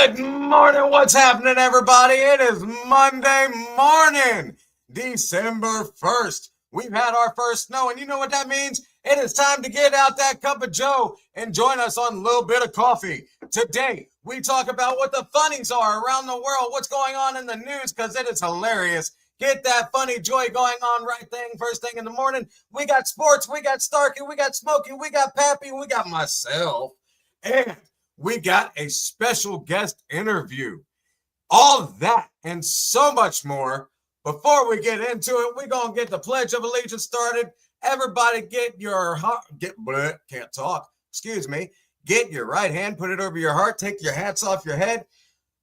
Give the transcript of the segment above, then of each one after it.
Good morning. What's happening, everybody? It is Monday morning, December 1st. We've had our first snow, and you know what that means? It is time to get out that cup of joe and join us on a little bit of coffee. Today, we talk about what the funnies are around the world, what's going on in the news, because it is hilarious. Get that funny joy going on first thing in the morning. We got sports, we got Starkey, we got Smokey, we got Pappy, we got myself, and we got a special guest interview. All that and so much more. Before we get into it, we're going to get the Pledge of Allegiance started. Everybody get your heart, can't talk, excuse me. Get your right hand, put it over your heart, take your hats off your head.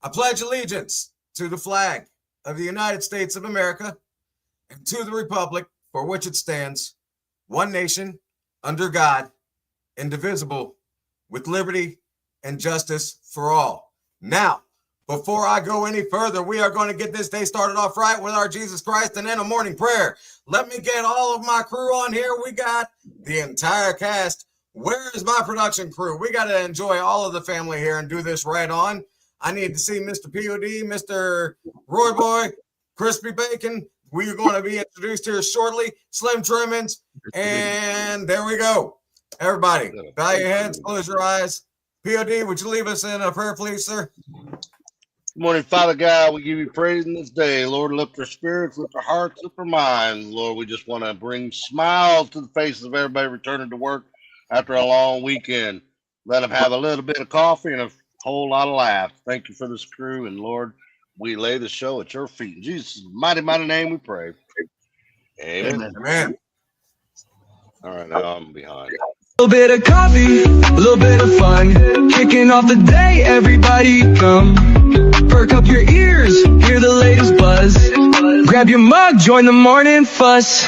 I pledge allegiance to the flag of the United States of America and to the republic for which it stands, one nation, under God, indivisible, with liberty and justice for all. Now, before I go any further, we are going to get this day started off right with our Jesus Christ and then a morning prayer. Let me get all of my crew on here. We got the entire cast. Where is my production crew? We got to enjoy all of the family here and do this right on. I need to see Mr. POD, Mr. Roy Boy, Crispy Bacon. We are going to be introduced here shortly. Slim Trimmins. And there we go. Everybody, bow your heads, close your eyes. POD, would you leave us in a prayer, please, sir? Good morning, Father God. We give you praise in this day. Lord, lift our spirits, lift our hearts, lift our minds. Lord, we just want to bring smiles to the faces of everybody returning to work after a long weekend. Let them have a little bit of coffee and a whole lot of laughs. Thank you for this crew. And Lord, we lay the show at your feet. In Jesus' mighty, mighty name we pray. Amen. Amen. All right, now I'm behind. A little bit of coffee, a little bit of fun. Kicking off the day, everybody come. Perk up your ears, hear the latest buzz. Grab your mug, join the morning fuss.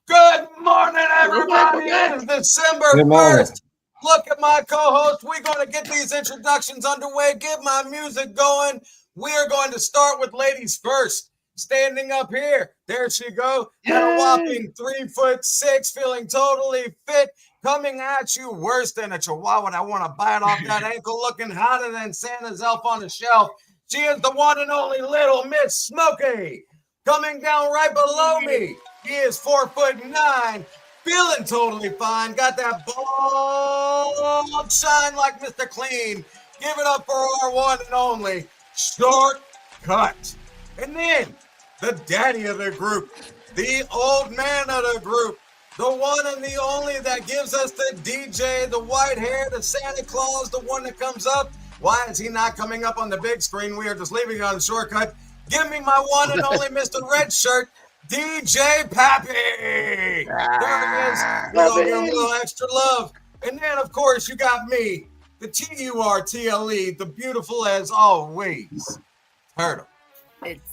Good morning, everybody. It is December 1st. Look at my co-host. We're going to get these introductions underway. Get my music going. We are going to start with ladies first. Standing up here. There she go. At a whopping 3'6", feeling totally fit. Coming at you worse than a chihuahua. I want to bite off that ankle, looking hotter than Santa's elf on the shelf. She is the one and only Little Miss Smokey. Coming down right below me. He is 4'9", feeling totally fine. Got that bald shine like Mr. Clean. Give it up for our one and only Shortcut. And then the daddy of the group, the old man of the group, the one and the only that gives us the DJ, the white hair, the Santa Claus, the one that comes up. Why is he not coming up on the big screen? We are just leaving it on Shortcut. Give me my one and only Mr. Red Shirt, DJ Pappy. There he is. We'll give him a little extra love. And then, of course, you got me, the TURTLE, the beautiful as always, Turtle.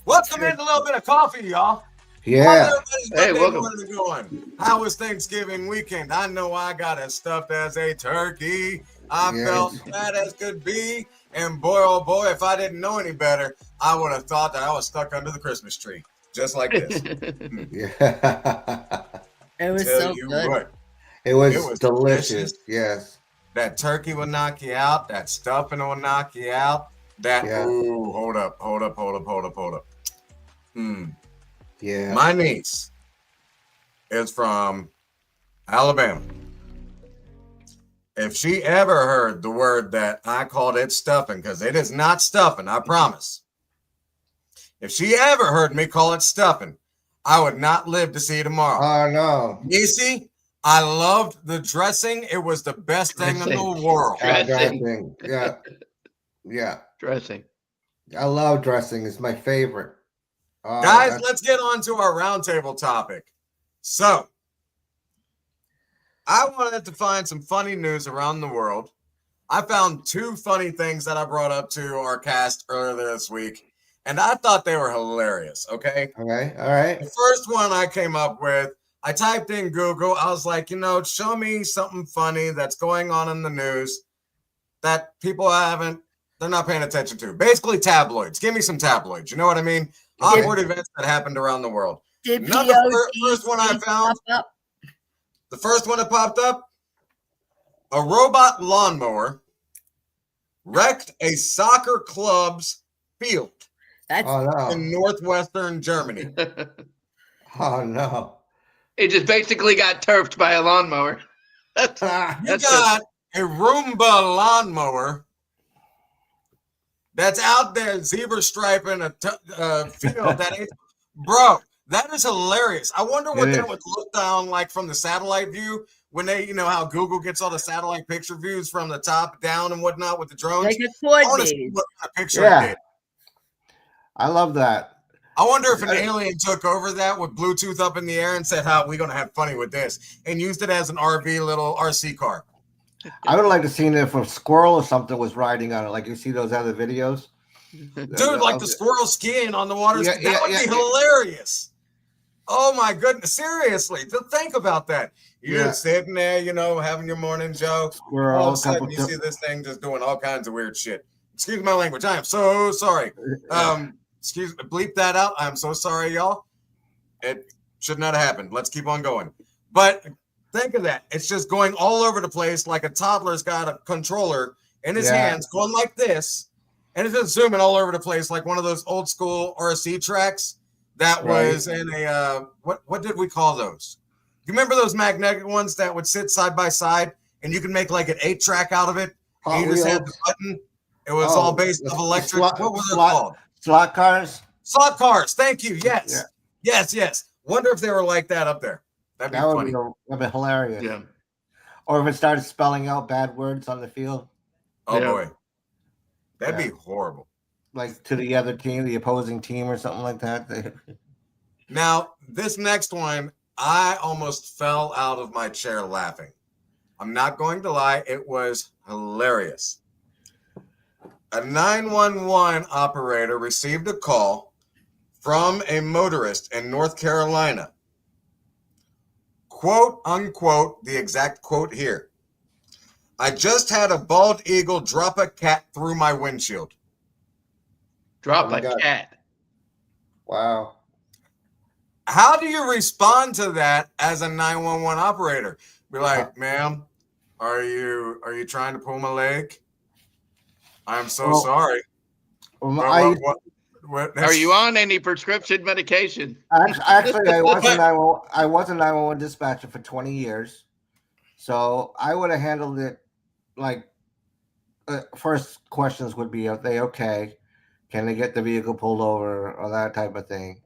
Welcome in a little bit of coffee, y'all. Yeah. Hey, welcome. Going? How was Thanksgiving weekend? I know I got as stuffed as a turkey. I felt fat as could be. And boy, oh boy, if I didn't know any better, I would have thought that I was stuck under the Christmas tree. Just like this. Yeah. It was Tell so you good. what, It was delicious. delicious. Yes. that turkey will knock you out. That stuffing will knock you out. That, ooh, hold up. Yeah. My niece is from Alabama. If she ever heard the word that I called it stuffing, because it is not stuffing, I promise. If she ever heard me call it stuffing, I would not live to see tomorrow. Oh, no. Niecy, I loved the dressing. It was the best thing in the world. Dressing. Yeah. Yeah. Dressing. I love dressing. It's my favorite. Guys, let's get on to our roundtable topic. So, I wanted to find some funny news around the world. I found two funny things that I brought up to our cast earlier this week, and I thought they were hilarious, okay? All right. The first one I came up with, I typed in Google. I was like, show me something funny that's going on in the news that people haven't, they're not paying attention to. Basically, tabloids. Give me some tabloids. You know what I mean? Awkward events that happened around the world. Did Not the first one I POD found. pop up? The first one that popped up, a robot lawnmower wrecked a soccer club's field That's Oh no. in northwestern Germany. Oh no. It just basically got turfed by a lawnmower. You That's got a Roomba lawnmower that's out there zebra striping a field that ain't, bro. That is hilarious. I wonder what that would look down like from the satellite view when they, you know, how Google gets all the satellite picture views from the top down and whatnot with the drones. like a I want to see coordinated. what kind of picture it did. I love that. I wonder if an alien took over that with Bluetooth up in the air and said, "How we gonna have funny with this?" and used it as an RV little RC car. I would like to see if a squirrel or something was riding on it, like you see those other videos. Dude, like the squirrel skiing on the water. Yeah, that would be hilarious. Oh my goodness. Seriously. Think about that. You're just sitting there, you know, having your morning Joe. Squirrel, All of a sudden you see this thing just doing all kinds of weird shit. Excuse my language. I am so sorry. Excuse bleep that out. I'm so sorry, y'all. It should not have happened. Let's keep on going. But think of that. It's just going all over the place like a toddler's got a controller in his hands going like this. And it's just zooming all over the place like one of those old school RC tracks that was in a what did we call those? You remember those magnetic ones that would sit side by side and you could make like an 8-track out of it? And you just had the button. It was all based off electric. What were they called? Slot cars? Slot cars. Thank you. Yes. Yes. Wonder if they were like that up there. That'd be funny. That'd be hilarious. Yeah. Or if it started spelling out bad words on the field. Oh boy. That'd be horrible. Like to the other team, the opposing team or something like that. Now, this next one, I almost fell out of my chair laughing. I'm not going to lie. It was hilarious. A 911 operator received a call from a motorist in North Carolina. Quote, unquote, the exact quote here. I just had a bald eagle drop a cat through my windshield. Drop a cat. Wow. How do you respond to that as a 911 operator? Be like, ma'am, are you trying to pull my leg? I'm so sorry. Well, are you on any prescription medication? Actually, I was a 911 dispatcher for 20 years. So I would have handled it like first questions would be, are they okay? Can they get the vehicle pulled over or that type of thing?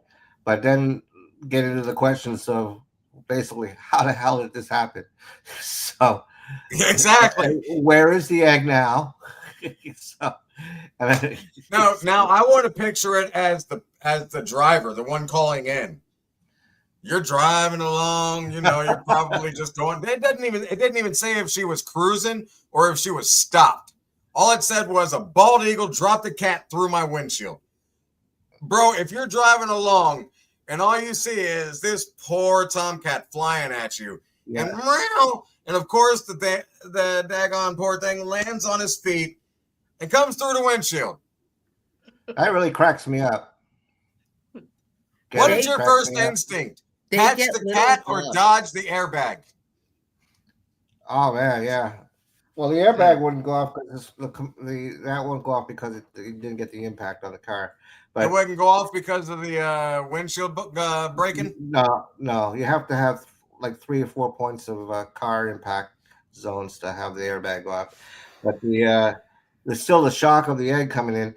But then get into the questions of basically how the hell did this happen? So exactly. Where is the egg now? Now I want to picture it as the driver, the one calling in. You're driving along, you know, you're probably just going. It didn't even say if she was cruising or if she was stopped. All it said was a bald eagle dropped a cat through my windshield. Bro, if you're driving along and all you see is this poor tomcat flying at you, and of course the daggone poor thing lands on his feet and comes through the windshield. That really cracks me up. What is your first instinct? Catch the cat or dodge the airbag? Oh man, yeah. Well, the airbag wouldn't go off because that wouldn't go off because it didn't get the impact on the car. But it wouldn't go off because of the windshield breaking. No. You have to have like 3 or 4 points of car impact zones to have the airbag go off. But there's still the shock of the egg coming in.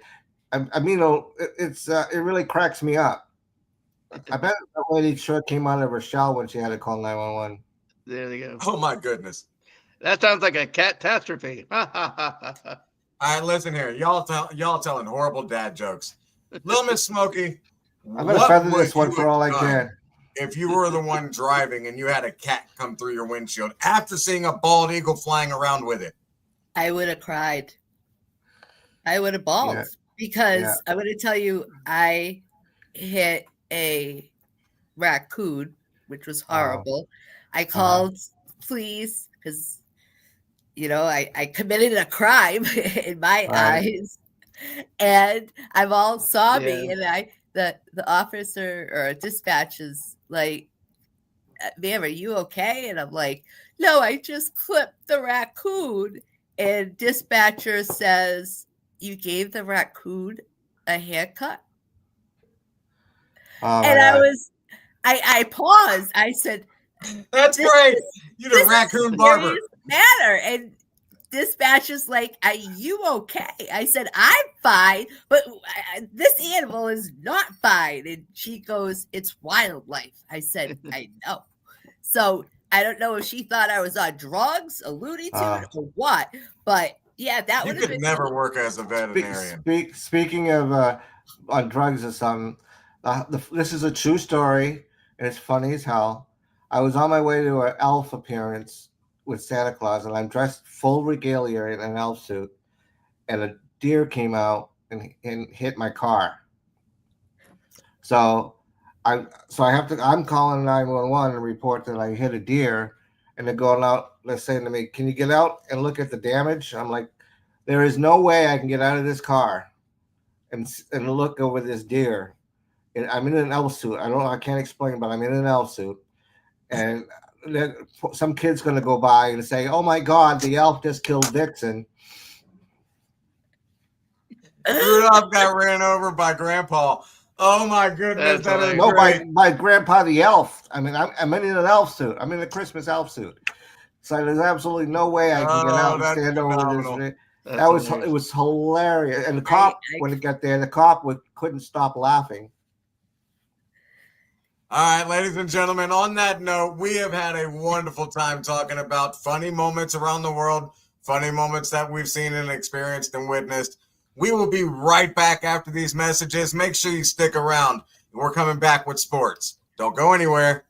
I mean, it really cracks me up. I bet that lady sure came out of her shell when she had to call 911. There they go. Oh my goodness. That sounds like a catastrophe. All right, listen here. Y'all telling horrible dad jokes. Little Miss Smokey, I'm going to feather this one for all I can. If you were the one driving and you had a cat come through your windshield after seeing a bald eagle flying around with it. I would have cried. I would have bawled because I'm going to tell you, I hit a raccoon, which was horrible. I called police because, you know, I committed a crime in my eyes. And I'm all sobbing, and the officer or dispatch is like, ma'am, are you okay? And I'm like, no, I just clipped the raccoon. And dispatcher says, you gave the raccoon a haircut? Oh, And I paused. I said, that's great. You're the raccoon barber. Matter. And dispatcher's like, are you okay? I said, I'm fine, but this animal is not fine. And she goes, it's wildlife. I said, I know. So I don't know if she thought I was on drugs, a Looney Tune, or what. But yeah, that would have been. You could never work as a veterinarian. Speaking of on drugs or something, this is a true story, and it's funny as hell. I was on my way to an elf appearance with Santa Claus, and I'm dressed full regalia in an elf suit, and a deer came out and hit my car. So I'm calling 911 and report that I hit a deer, and they're going out. They're saying to me, "Can you get out and look at the damage?" I'm like, "There is no way I can get out of this car and look over this deer." And I'm in an elf suit. I can't explain, but I'm in an elf suit, and then some kid's going to go by and say, "Oh my God, the elf just killed Vixen." Rudolph got ran over by Grandpa. Oh my goodness, that is great. By Grandpa the elf. I mean, I'm in an elf suit. I'm in a Christmas elf suit. So there's absolutely no way I can get out and stand over this. It was hilarious. And the cop, when it got there, the cop couldn't stop laughing. All right, ladies and gentlemen, on that note, we have had a wonderful time talking about funny moments around the world, funny moments that we've seen and experienced and witnessed. We will be right back after these messages. Make sure you stick around. We're coming back with sports. Don't go anywhere.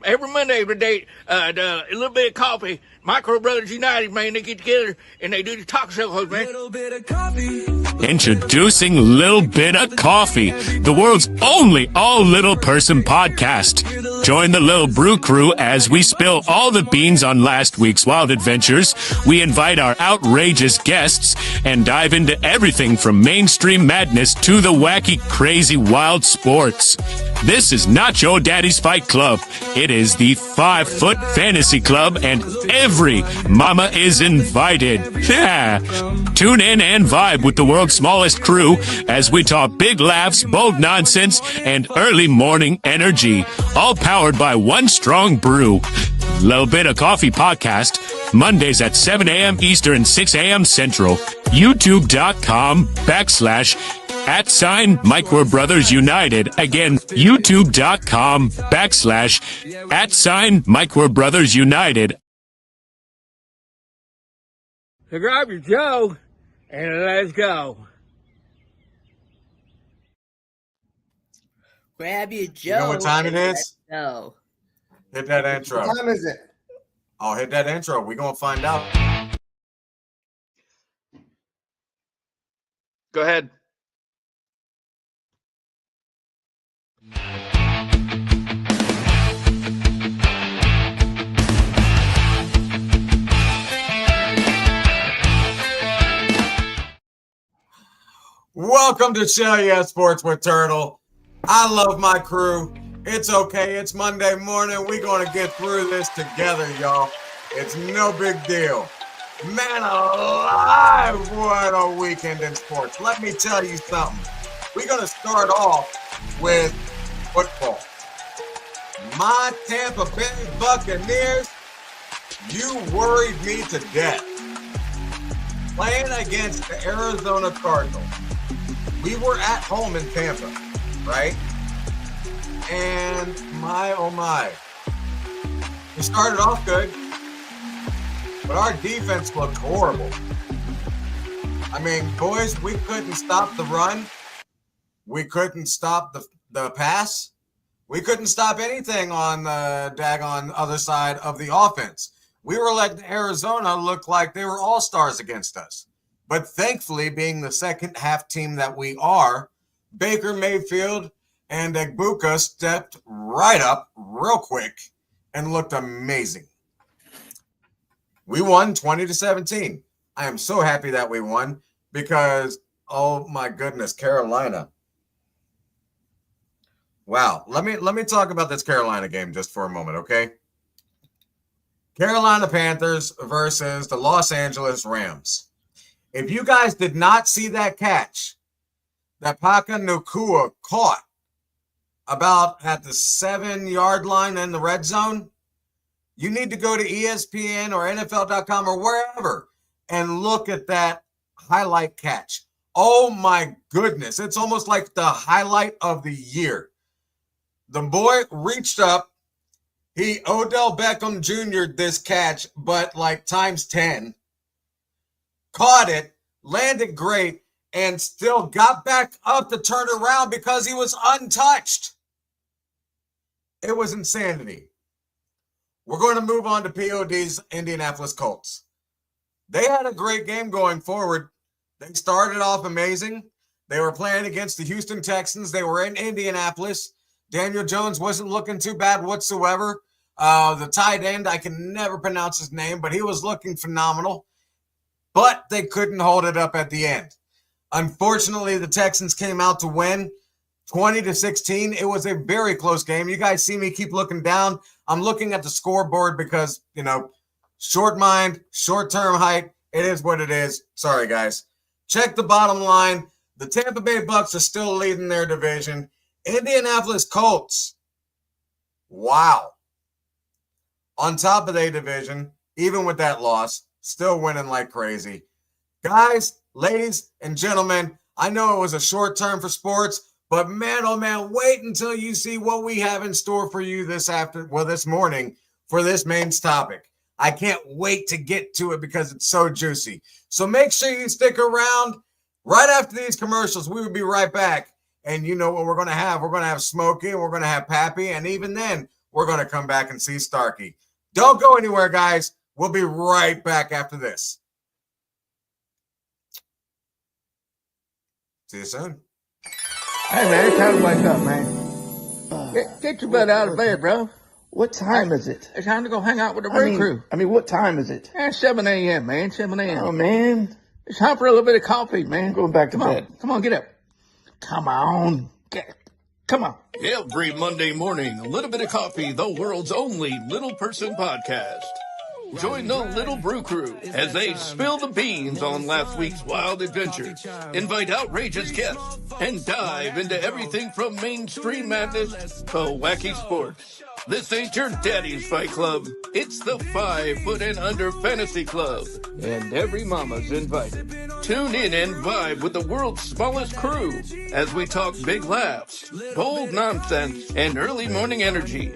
Every Monday, every day, a little bit of coffee. Micro Brothers United, man, they get together and they do the talk shows, man. Little bit of coffee. Introducing Lil Bit of Coffee, the world's only all-little person podcast. Join the Lil Brew crew as we spill all the beans on last week's wild adventures. We invite our outrageous guests and dive into everything from mainstream madness to the wacky, crazy, wild sports. This is not your daddy's fight club. It is the 5-Foot Fantasy Club, and every mama is invited. Yeah. Tune in and vibe with the world's smallest crew as we talk big laughs, bold nonsense, and early morning energy. All powered by one strong brew. Little Bit of Coffee podcast, Mondays at 7 a.m. Eastern, 6 a.m. Central. YouTube.com/@Micro Brothers United. Again, YouTube.com/@Micro Brothers United. So grab your Joe and let's go. Grab your Joe. You know what time it is? No. Hit that intro. What time is it? I'll hit that intro. We're going to find out. Go ahead. Welcome to Shell Yeah Sports with Turtle. I love my crew. It's okay. It's Monday morning. We're going to get through this together, y'all. It's no big deal. Man alive, what a weekend in sports. Let me tell you something. We're going to start off with football. My Tampa Bay Buccaneers, you worried me to death. Playing against the Arizona Cardinals. We were at home in Tampa, right? And my, oh my. We started off good, but our defense looked horrible. I mean, boys, we couldn't stop the run. We couldn't stop the pass. We couldn't stop anything on the daggone other side of the offense. We were letting Arizona look like they were all-stars against us. But thankfully, being the second half team that we are, Baker Mayfield and Egbuka stepped right up real quick and looked amazing. We won 20-17. I am so happy that we won because, oh my goodness, Carolina. Wow. Let me talk about this Carolina game just for a moment, okay? Carolina Panthers versus the Los Angeles Rams. If you guys did not see that catch that Paka Nakua caught about at the 7-yard line in the red zone, you need to go to ESPN or NFL.com or wherever and look at that highlight catch. Oh my goodness. It's almost like the highlight of the year. The boy reached up. He Odell Beckham Jr. this catch, but like times 10. Caught it, landed great, and still got back up to turn around because he was untouched. It was insanity. We're going to move on to POD's Indianapolis Colts. They had a great game going forward. They started off amazing. They were playing against the Houston Texans. They were in Indianapolis. Daniel Jones wasn't looking too bad whatsoever. The tight end, I can never pronounce his name, but he was looking phenomenal. But they couldn't hold it up at the end. Unfortunately, the Texans came out to win 20-16. It was a very close game. You guys see me keep looking down. I'm looking at the scoreboard because, short mind, short-term height. It is what it is. Sorry, guys. Check the bottom line. The Tampa Bay Bucks are still leading their division. Indianapolis Colts. Wow. On top of their division, even with that loss, still winning like crazy. Guys, ladies, and gentlemen, I know it was a short term for sports, but man, oh man, wait until you see what we have in store for you this morning for this main topic. I can't wait to get to it because it's so juicy. So make sure you stick around. Right after these commercials, we will be right back. And you know what we're going to have? We're going to have Smokey and we're going to have Pappy. And even then, we're going to come back and see Starkey. Don't go anywhere, guys. We'll be right back after this. See you soon. Hey, man, it's time to wake up, man. Get your butt out of bed, bro. What time is it? It's time to go hang out with the road crew. What time is it? 7 a.m., man, 7 a.m. Oh, man. It's time for a little bit of coffee, man. I'm going back to bed. Come on, get up. Come on. Come on. Every Monday morning, a little bit of coffee, the world's only little person podcast. Join the Little Brew Crew as they spill the beans on last week's wild adventure, invite outrageous guests, and dive into everything from mainstream madness to wacky sports. This ain't your daddy's fight club. It's the 5 Foot and Under Fantasy Club, and every mama's invited. Tune in and vibe with the world's smallest crew as we talk big laughs, bold nonsense, and early morning energy.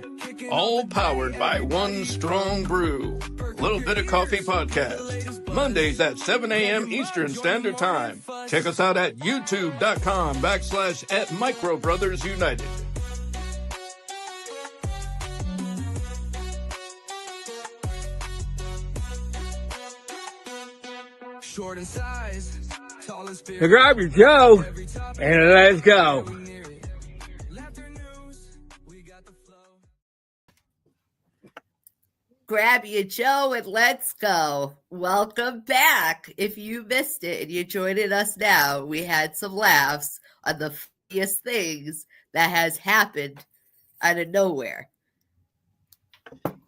All powered by one strong brew. Little Bit of Coffee Podcast. Mondays at 7 a.m. Eastern Standard Time. Check us out at youtube.com/@MicroBrothersUnited. Short in size, tall and spare. So grab your Joe and let's go. Grab your Joe and let's go. Welcome back. If you missed it and you're joining us now, we had some laughs on the funniest things that has happened out of nowhere.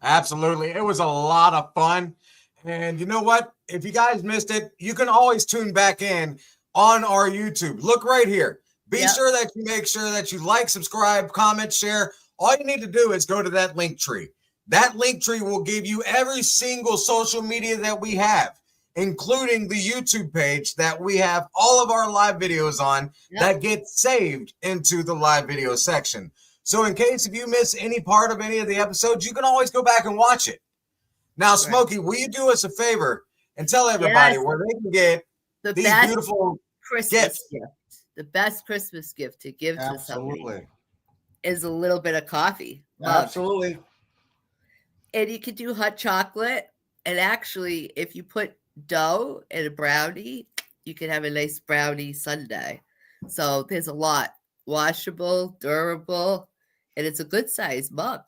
Absolutely. It was a lot of fun. And you know what? If you guys missed it, you can always tune back in on our YouTube. Look right here. Be sure that you make sure that you like, subscribe, comment, share. All you need to do is go to that link tree. That link tree will give you every single social media that we have, including the YouTube page that we have all of our live videos on that get saved into the live video section. So in case if you miss any part of any of the episodes, you can always go back and watch it. Now, Smokey, will you do us a favor and tell everybody where they can get these beautiful Christmas gift? The best Christmas gift to give to somebody is a little bit of coffee. Absolutely. And you can do hot chocolate. And actually, if you put dough in a brownie, you can have a nice brownie sundae. So there's a lot. Washable, durable, and it's a good size mug.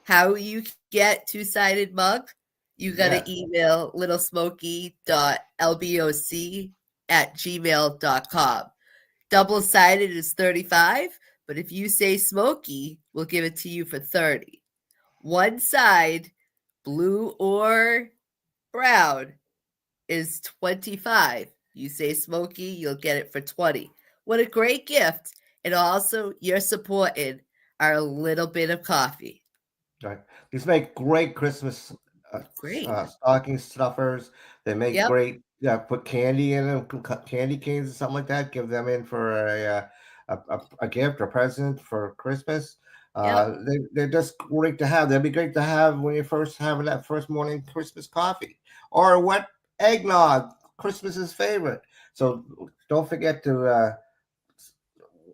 How you get two-sided mug? you got to email littlesmoky.lboc@gmail.com. Double-sided is $35, but if you say smoky, we'll give it to you for $30. One side, blue or brown, is $25. You say smoky, you'll get it for $20. What a great gift. And also, you're supporting our little bit of coffee. Right. These make great Christmas stocking stuffers. They make great. Put candy in them, candy canes or something like that. Give them in for a gift or present for Christmas. They're just great to have. They'd be great to have when you're first having that first morning Christmas coffee or wet eggnog, Christmas's favorite. So don't forget to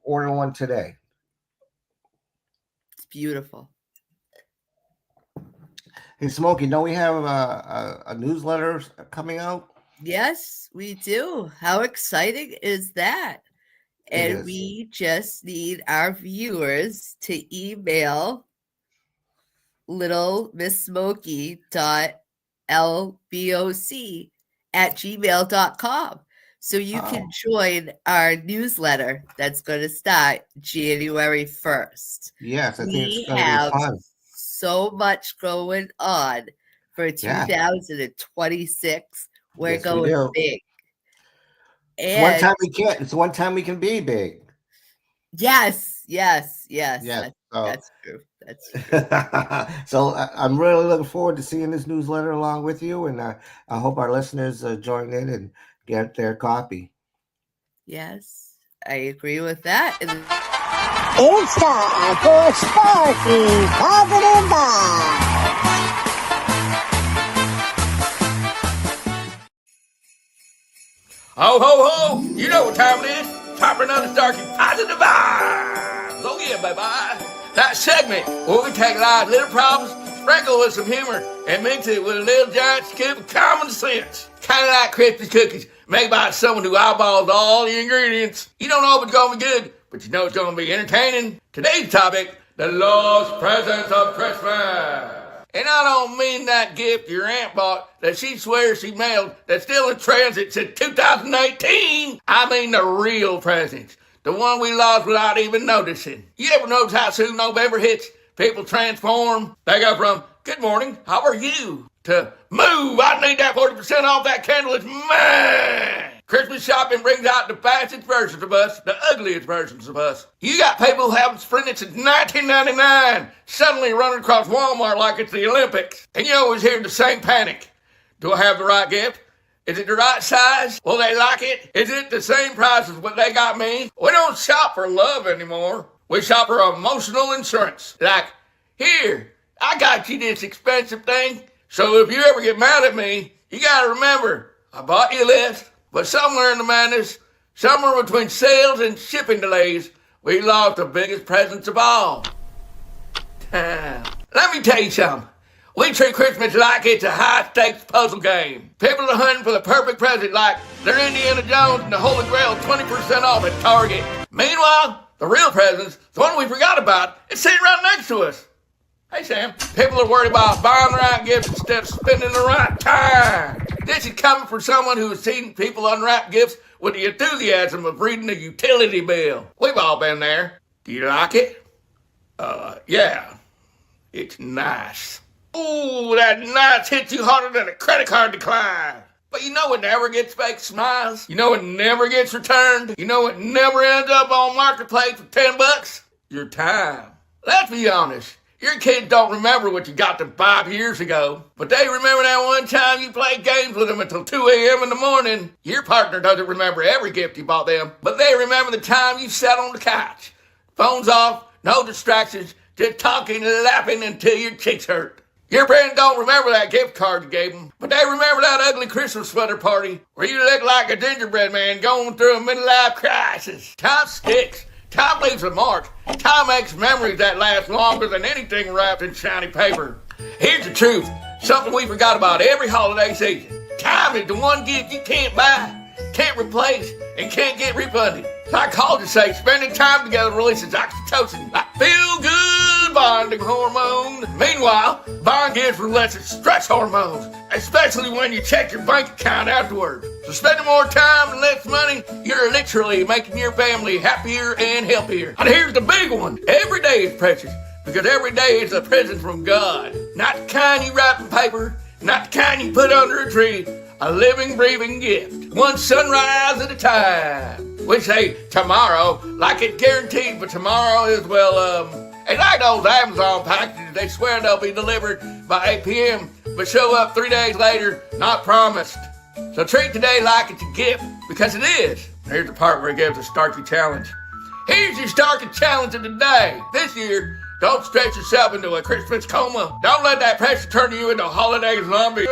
order one today. It's beautiful. Hey, Smokey, don't we have a newsletter coming out? Yes, we do. How exciting is that? And we just need our viewers to email littlemiss.lboc@gmail.com. So you can join our newsletter that's going to start January 1st. Yes, I think it's going to be fun. So much going on for 2026. We're going big. It's one time we can be big. Yes. That's true. That's true. So I'm really looking forward to seeing this newsletter along with you, and I hope our listeners join in and get their copy. Yes, I agree with that. It's time for Sparky Positive Vibes. Ho, ho, ho! You know what time it is. Time for another Starkey Positive Vibes. Oh, yeah, baby. That segment where we take live little problems, sprinkle with some humor, and mix it with a little giant scoop of common sense. Kind of like Christmas cookies made by someone who eyeballs all the ingredients. You don't know if it's going to be good, but you know it's going to be entertaining. Today's topic, the lost presents of Christmas. And I don't mean that gift your aunt bought that she swears she mailed that's still in transit since 2018. I mean the real presents. The one we lost without even noticing. You ever notice how soon November hits, people transform? They go from, good morning, how are you? To, move, I need that 40% off that candle, it's mine. Christmas shopping brings out the fastest versions of us, the ugliest versions of us. You got people who haven't sprinted since 1999, suddenly running across Walmart like it's the Olympics. And you always hear the same panic. Do I have the right gift? Is it the right size? Will they like it? Is it the same price as what they got me? We don't shop for love anymore. We shop for emotional insurance. Like, here, I got you this expensive thing, so if you ever get mad at me, you gotta remember, I bought you this. But somewhere in the madness, somewhere between sales and shipping delays, we lost the biggest presents of all. Let me tell you something. We treat Christmas like it's a high-stakes puzzle game. People are hunting for the perfect present like they're Indiana Jones and the Holy Grail 20% off at Target. Meanwhile, the real presents, the one we forgot about, is sitting right next to us. Hey, Sam. People are worried about buying the right gifts instead of spending the right time. This is coming from someone who has seen people unwrap gifts with the enthusiasm of reading a utility bill. We've all been there. Do you like it? Yeah. It's nice. Ooh, that nice hits you harder than a credit card decline. But you know it never gets fake smiles. You know it never gets returned. You know it never ends up on Marketplace for $10. Your time. Let's be honest. Your kids don't remember what you got them 5 years ago, but they remember that one time you played games with them until 2 a.m. in the morning. Your partner doesn't remember every gift you bought them, but they remember the time you sat on the couch. Phones off, no distractions, just talking and laughing until your cheeks hurt. Your parents don't remember that gift card you gave them, but they remember that ugly Christmas sweater party where you looked like a gingerbread man going through a midlife crisis. Time sticks. Time leaves a mark. Time makes memories that last longer than anything wrapped in shiny paper. Here's the truth. Something we forgot about every holiday season. Time is the one gift you can't buy, can't replace, and can't get refunded. Psychologists say spending time together releases oxytocin, like feel-good bonding hormones. Meanwhile, buying gifts releases stress hormones, especially when you check your bank account afterward. So spending more time and less money, you're literally making your family happier and healthier. And here's the big one. Every day is precious, because every day is a present from God. Not the kind you wrap in paper, not the kind you put under a tree. A living, breathing gift. One sunrise at a time. We say tomorrow, like it's guaranteed, but tomorrow is, it's like those Amazon packages. They swear they'll be delivered by 8 p.m., but show up 3 days later, not promised. So treat today like it's a gift, because it is. Here's the part where it gives a Starkey challenge. Here's your Starkey challenge of the day. This year, don't stretch yourself into a Christmas coma. Don't let that pressure turn you into a holiday zombie.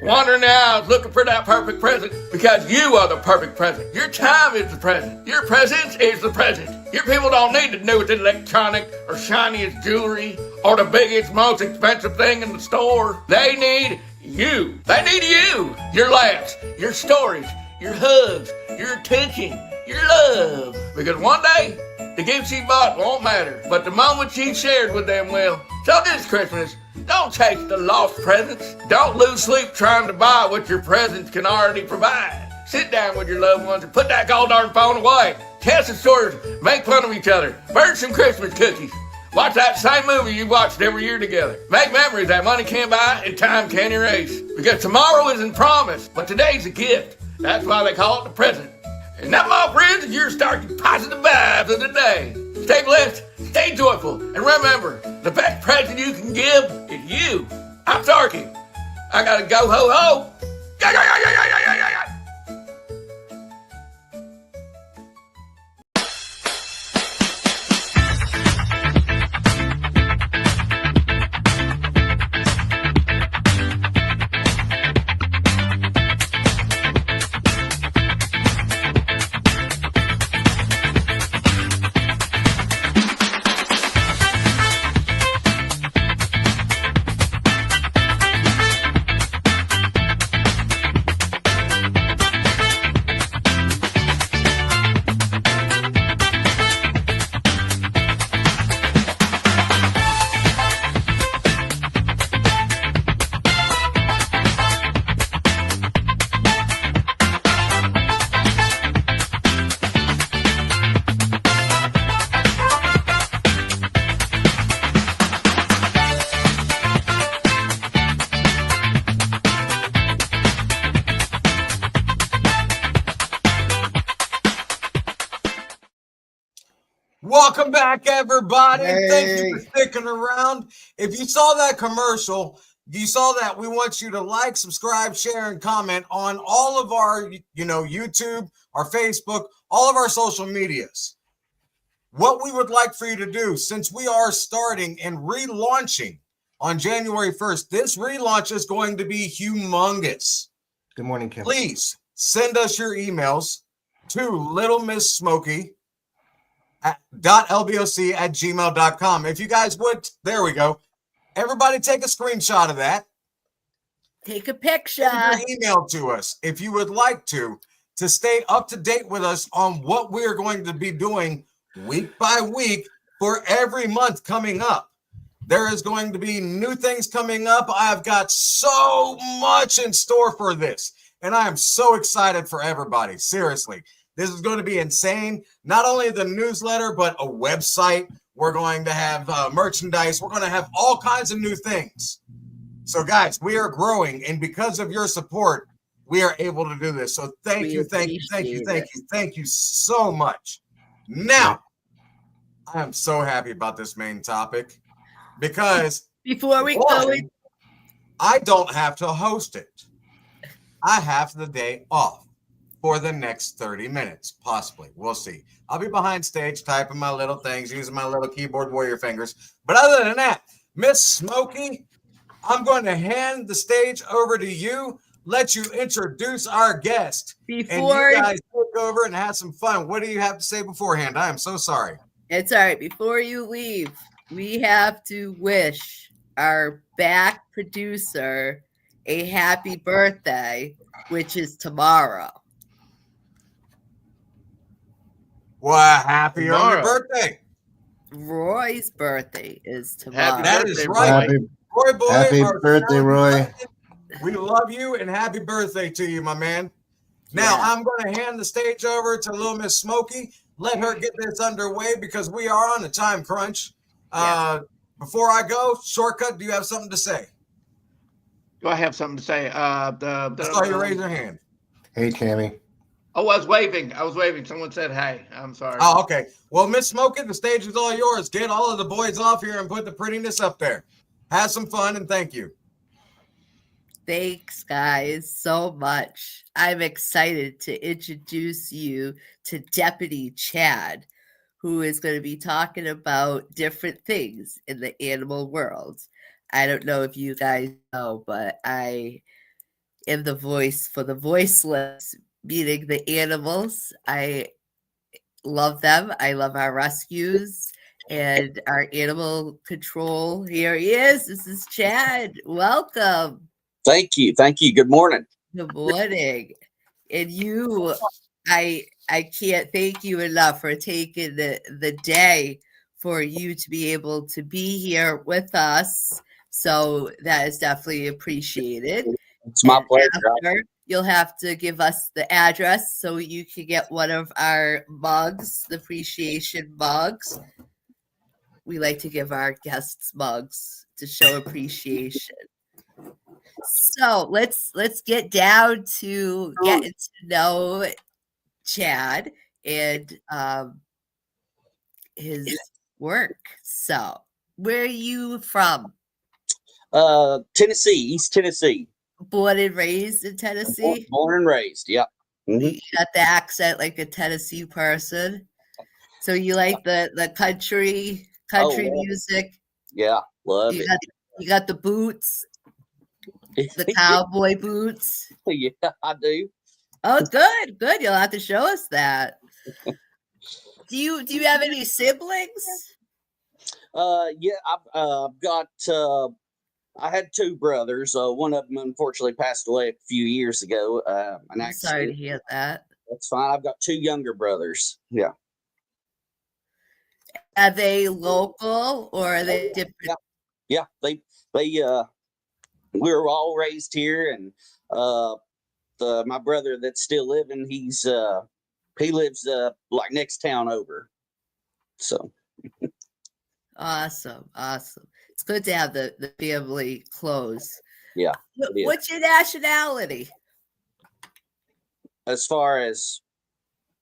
Wandering out looking for that perfect present, because you are the perfect present. Your time is the present. Your presence is the present. Your people don't need the newest electronic or shiniest jewelry or the biggest, most expensive thing in the store. They need you. They need you. Your laughs, your stories, your hugs, your attention, your love. Because one day, the gifts you bought won't matter, but the moments you shared with them will. So this Christmas, don't chase the lost presents. Don't lose sleep trying to buy what your presents can already provide. Sit down with your loved ones and put that gold darn phone away. Tell some stories, make fun of each other, burn some Christmas cookies. Watch that same movie you watched every year together. Make memories that money can't buy and time can't erase. Because tomorrow isn't promised, but today's a gift. That's why they call it the present. And that, my friends, is your starting positive vibes of the day. Stay blessed, stay joyful, and remember, the best present you can give is you. I'm Starkey. I gotta go ho-ho. Yeah. Welcome back, everybody. Hey. Thank you for sticking around. If you saw that commercial, you saw that we want you to like, subscribe, share, and comment on all of our, YouTube, our Facebook, all of our social medias. What we would like for you to do, since we are starting and relaunching on January 1st, this relaunch is going to be humongous. Good morning, Kim. Please send us your emails to littlemissmokey.lboc@gmail.com. If you guys would, there we go. Everybody take a screenshot of that. Take a picture. Send your email to us if you would like to stay up to date with us on what we're going to be doing week by week for every month coming up. There is going to be new things coming up. I've got so much in store for this, and I am so excited for everybody. Seriously, this is going to be insane. Not only the newsletter, but a website. We're going to have merchandise. We're going to have all kinds of new things. So, guys, we are growing, and because of your support, we are able to do this. So thank you so much. Now, I am so happy about this main topic because before we go, I don't have to host it. I have the day off for the next 30 minutes, possibly. We'll see. I'll be behind stage typing my little things, using my little keyboard warrior fingers. But other than that, Miss Smokey, I'm going to hand the stage over to you. Let you introduce our guest. And you guys take over and have some fun. What do you have to say beforehand? I am so sorry. It's all right. Before you leave, we have to wish our back producer a happy birthday, which is tomorrow. Well, happy on your birthday. Roy's birthday is Happy tomorrow. That is birthday, right. Roy. Roy boy, Happy our birthday, talented Roy. legend. We love you and happy birthday to you, my man. Now, Yeah. I'm going to hand the stage over to Little Miss Smokey. Let her get this underway because we are on a time crunch. Before I go, Shortcut, do you have something to say? Do I have something to say? I saw you raise your hand. Hey, Tammy. Oh, I was waving. Someone said, hey. I'm sorry. Oh, okay. Well, Miss Smokey, the stage is all yours. Get all of the boys off here and put the prettiness up there. Have some fun and thank you. Thanks, guys, so much. I'm excited to introduce you to Deputy Chad, who is going to be talking about different things in the animal world. I don't know if you guys know, but I am the voice for the voiceless, meaning the animals. I love them. I love our rescues and our animal control. Here he is. This is Chad. Welcome. Thank you. Good morning. Good morning. And you, I can't thank you enough for taking the day for you to be able to be here with us. So that is definitely appreciated. It's my pleasure. After, you'll have to give us the address so you can get one of our mugs, the appreciation mugs. We like to give our guests mugs to show appreciation. So let's get down to getting to know Chad and his work. So where are you from? Tennessee, East Tennessee. Born and raised in Tennessee? Born and raised, yeah. Mm-hmm. You got the accent like a Tennessee person. So you like the country music? Yeah, love it. You got the boots, the cowboy boots. Yeah, I do. Oh, good. You'll have to show us that. Do you have any siblings? Yeah, I've got. I had two brothers. One of them unfortunately passed away a few years ago. I'm sorry to hear that. That's fine. I've got two younger brothers. Yeah. Are they local or are they different? Yeah. They we were all raised here, and my brother that's still living, he lives like next town over. So awesome. It's good to have the family close. Yeah. What's your nationality? As far as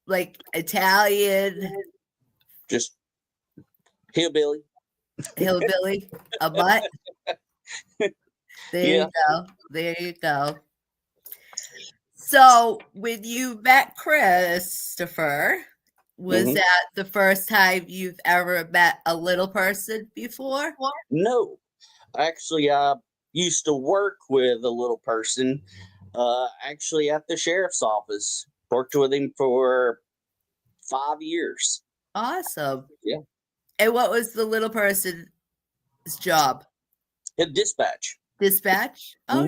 like Italian, just hillbilly. A mutt. There you go. So when you met Christopher, was that the first time you've ever met a little person before? No, actually, I used to work with a little person, actually at the sheriff's office. Worked with him for 5 years. Awesome. Yeah. And what was the little person's job? Dispatch. Dispatch? Oh,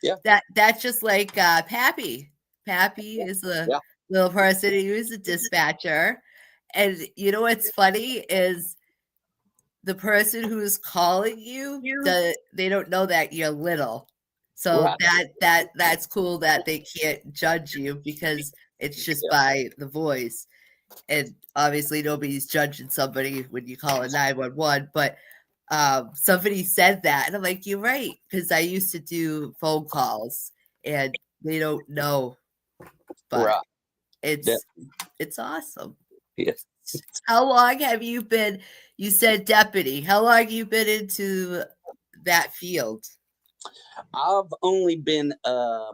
Yeah. That's just like Pappy. Pappy is a little person. He was a dispatcher. And you know what's funny is the person who's calling you, they don't know that you're little. So that's cool that they can't judge you because it's just by the voice. And obviously nobody's judging somebody when you call a 911, but somebody said that and I'm like, you're right, because I used to do phone calls and they don't know, but it's awesome. Yes. How long have you been, you said deputy, how long have you been into that field? I've only been a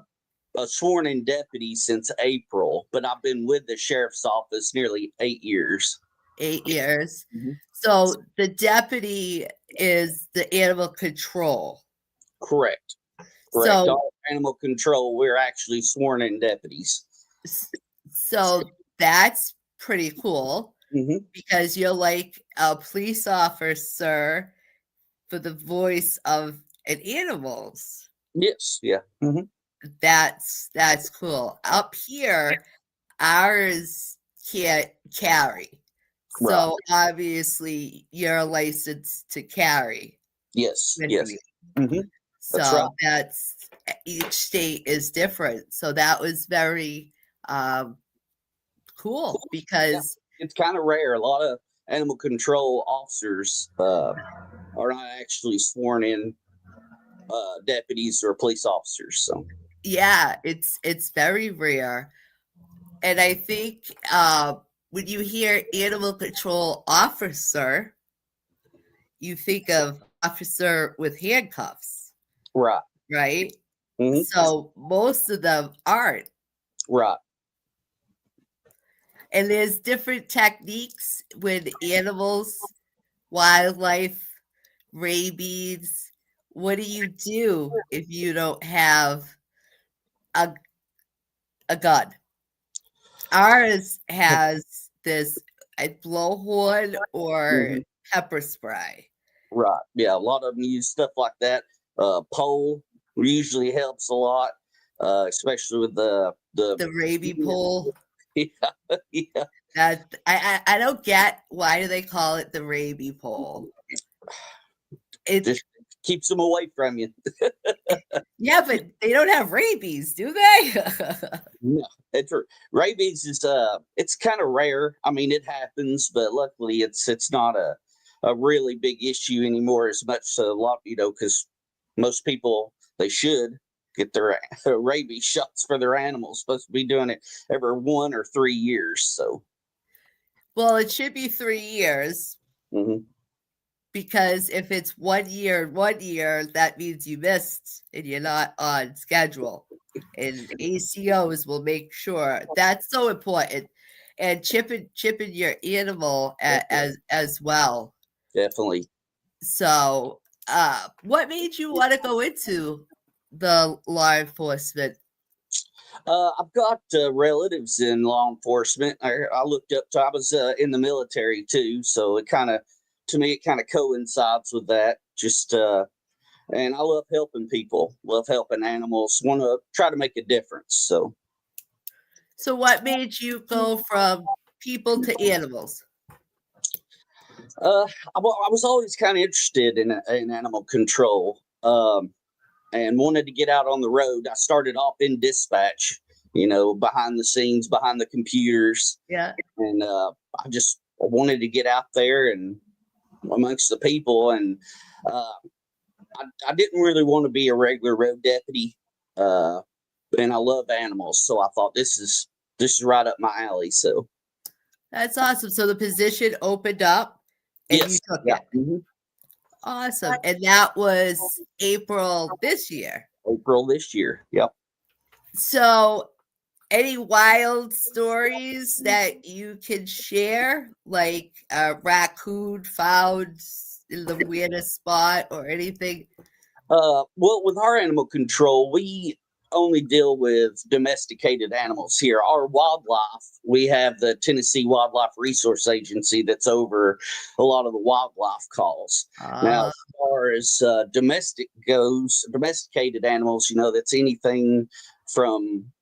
sworn in deputy since April, but I've been with the sheriff's office nearly 8 years. 8 years. So the deputy is the animal control. Correct. So all animal control, we're actually sworn in deputies. So that's pretty cool because you're like a police officer for the voice of an animals. Yes. Yeah. That's cool. Up here, ours can't carry. So obviously you're licensed to carry. Yes. with Yes. you. hmm So That's right. that's each state is different. So that was very cool Yeah. because It's kind of rare. A lot of animal control officers are not actually sworn in deputies or police officers. So yeah, it's very rare. And I think when you hear animal control officer, you think of officer with handcuffs, right. right? hmm So most of them aren't. Right. And there's different techniques with animals, wildlife, rabies. What do you do if you don't have a, a gun? Ours has this a blowhorn or hmm pepper spray. Right. Yeah. A lot of them use stuff like that. Pole usually helps a lot, especially with The rabies pole. yeah, yeah. That I don't get why do they call it the rabies pole? It Just keeps them away from you. yeah, but they don't have rabies, do they? No, rabies is it's kind of rare. I mean, it happens, but luckily it's not a really big issue anymore as much. So a lot, because most people they should get their rabies shots for their animals. Supposed to be doing it every 1 or 3 years. So Well, it should be 3 years mhm. because if it's 1 year, that means you missed and you're not on schedule. And ACOs will make sure that's so important. And chipping your animal as well. Definitely. So, what made you want to go into the law enforcement? I've got relatives in law enforcement. I looked up to, I was in the military too. So to me, it kind of coincides with that. And I love helping people, love helping animals, want to try to make a difference. So, what made you go from people to animals? I was always kind of interested in animal control, and wanted to get out on the road. I started off in dispatch, behind the scenes, behind the computers. Yeah. And I just wanted to get out there and amongst the people. And I didn't really want to be a regular road deputy. And I love animals. So I thought this is right up my alley. So That's awesome. So the position opened up and you yes. took Yeah. it. Mhm. Awesome. And that was April this year. April this year. Yep. So any wild stories that you can share, like a raccoon found in the weirdest spot or anything? Well, with our animal control, we only deal with domesticated animals here. Our wildlife, we have the Tennessee Wildlife Resource Agency that's over a lot of the wildlife calls. Now, as far as domesticated animals, that's anything from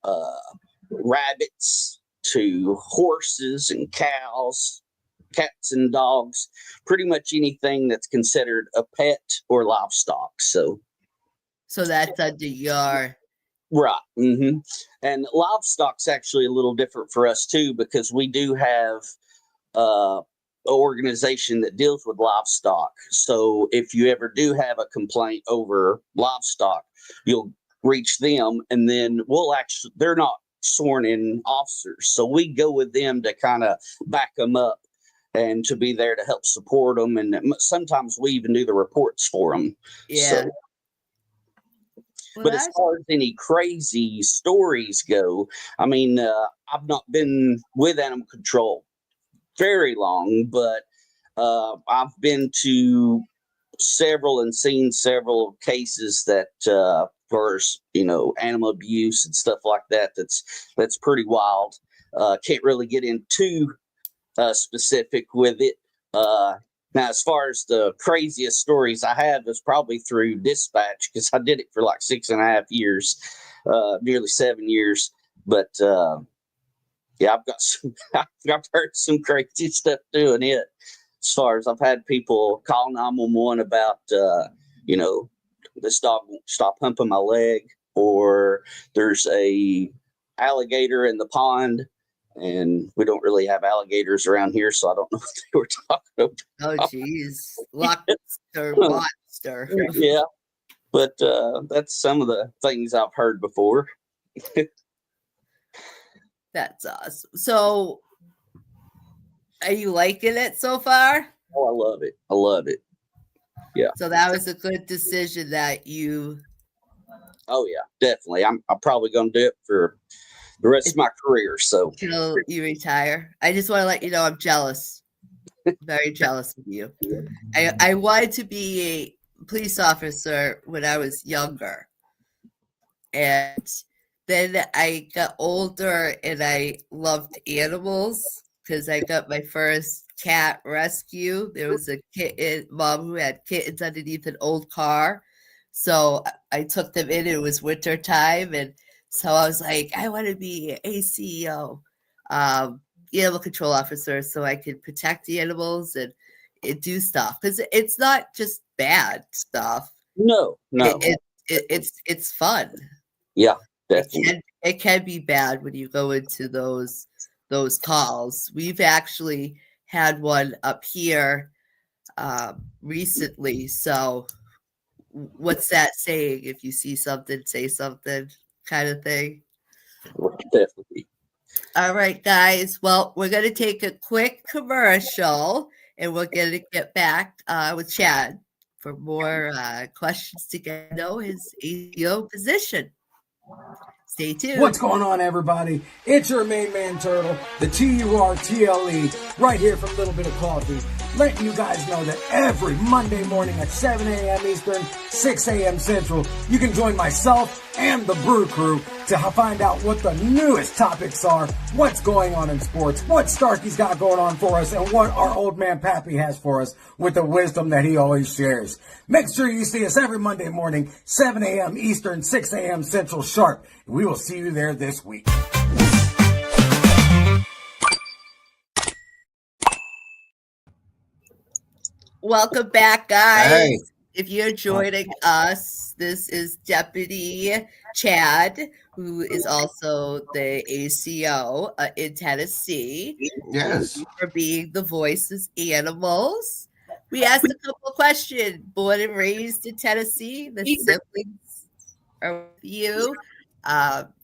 rabbits to horses and cows, cats and dogs, pretty much anything that's considered a pet or livestock. So that's under your right. Mm-hmm. And livestock's actually a little different for us too, because we do have an organization that deals with livestock. So if you ever do have a complaint over livestock, you'll reach them, and then they're not sworn in officers, so we go with them to kind of back them up and to be there to help support them, and sometimes we even do the reports for them. yeah. So, but as far as any crazy stories go, I mean, I've not been with animal control very long, but I've been to several and seen several cases that for animal abuse and stuff like that. That's pretty wild. Can't really get into specific with it. Now, as far as the craziest stories I have is probably through dispatch, because I did it for like 6.5 years, nearly 7 years. But Yeah, I've got some. I've heard some crazy stuff doing it. As far as I've had people call 911 about, this dog won't stop humping my leg, or there's a alligator in the pond, and we don't really have alligators around here, so I don't know what they were talking about. Oh, geez. Monster. Yeah, but that's some of the things I've heard before. That's awesome. So, are you liking it so far? Oh, I love it. I love it. Yeah. So that was a good decision that you. Oh yeah, definitely. I'm probably going to do it for the rest of my career. So till you retire. I just want to let you know I'm jealous. Very jealous of you. I wanted to be a police officer when I was younger. And then I got older and I loved animals because I got my first cat rescue. There was a mom who had kittens underneath an old car. So I took them in. It was winter time. And so I was like, I want to be a CEO, animal control officer, so I could protect the animals and do stuff. Because it's not just bad stuff. No. It's fun. Yeah. Definitely. It can be bad when you go into those calls. We've actually had one up here recently. So what's that saying? If you see something, say something, kind of thing. Definitely. All right, guys. Well, we're going to take a quick commercial, and we're going to get back with Chad for more questions to get to know his ACO position. Stay tuned. What's going on, everybody? It's your main man, Turtle, the TURTLE, right here from Little Bit of Coffee, letting you guys know that every Monday morning at 7 a.m. Eastern, 6 a.m. Central, you can join myself and the Brew Crew to find out what the newest topics are, what's going on in sports, what Starkey's got going on for us, and what our old man Pappy has for us with the wisdom that he always shares. Make sure you see us every Monday morning, 7 a.m. Eastern, 6 a.m. Central sharp. We will see you there this week. Welcome back, guys. Hey. If you're joining us, this is Deputy Chad, who is also the ACO in Tennessee. Yes. For being the voices animals. We asked a couple of questions. Born and raised in Tennessee, the siblings are with you.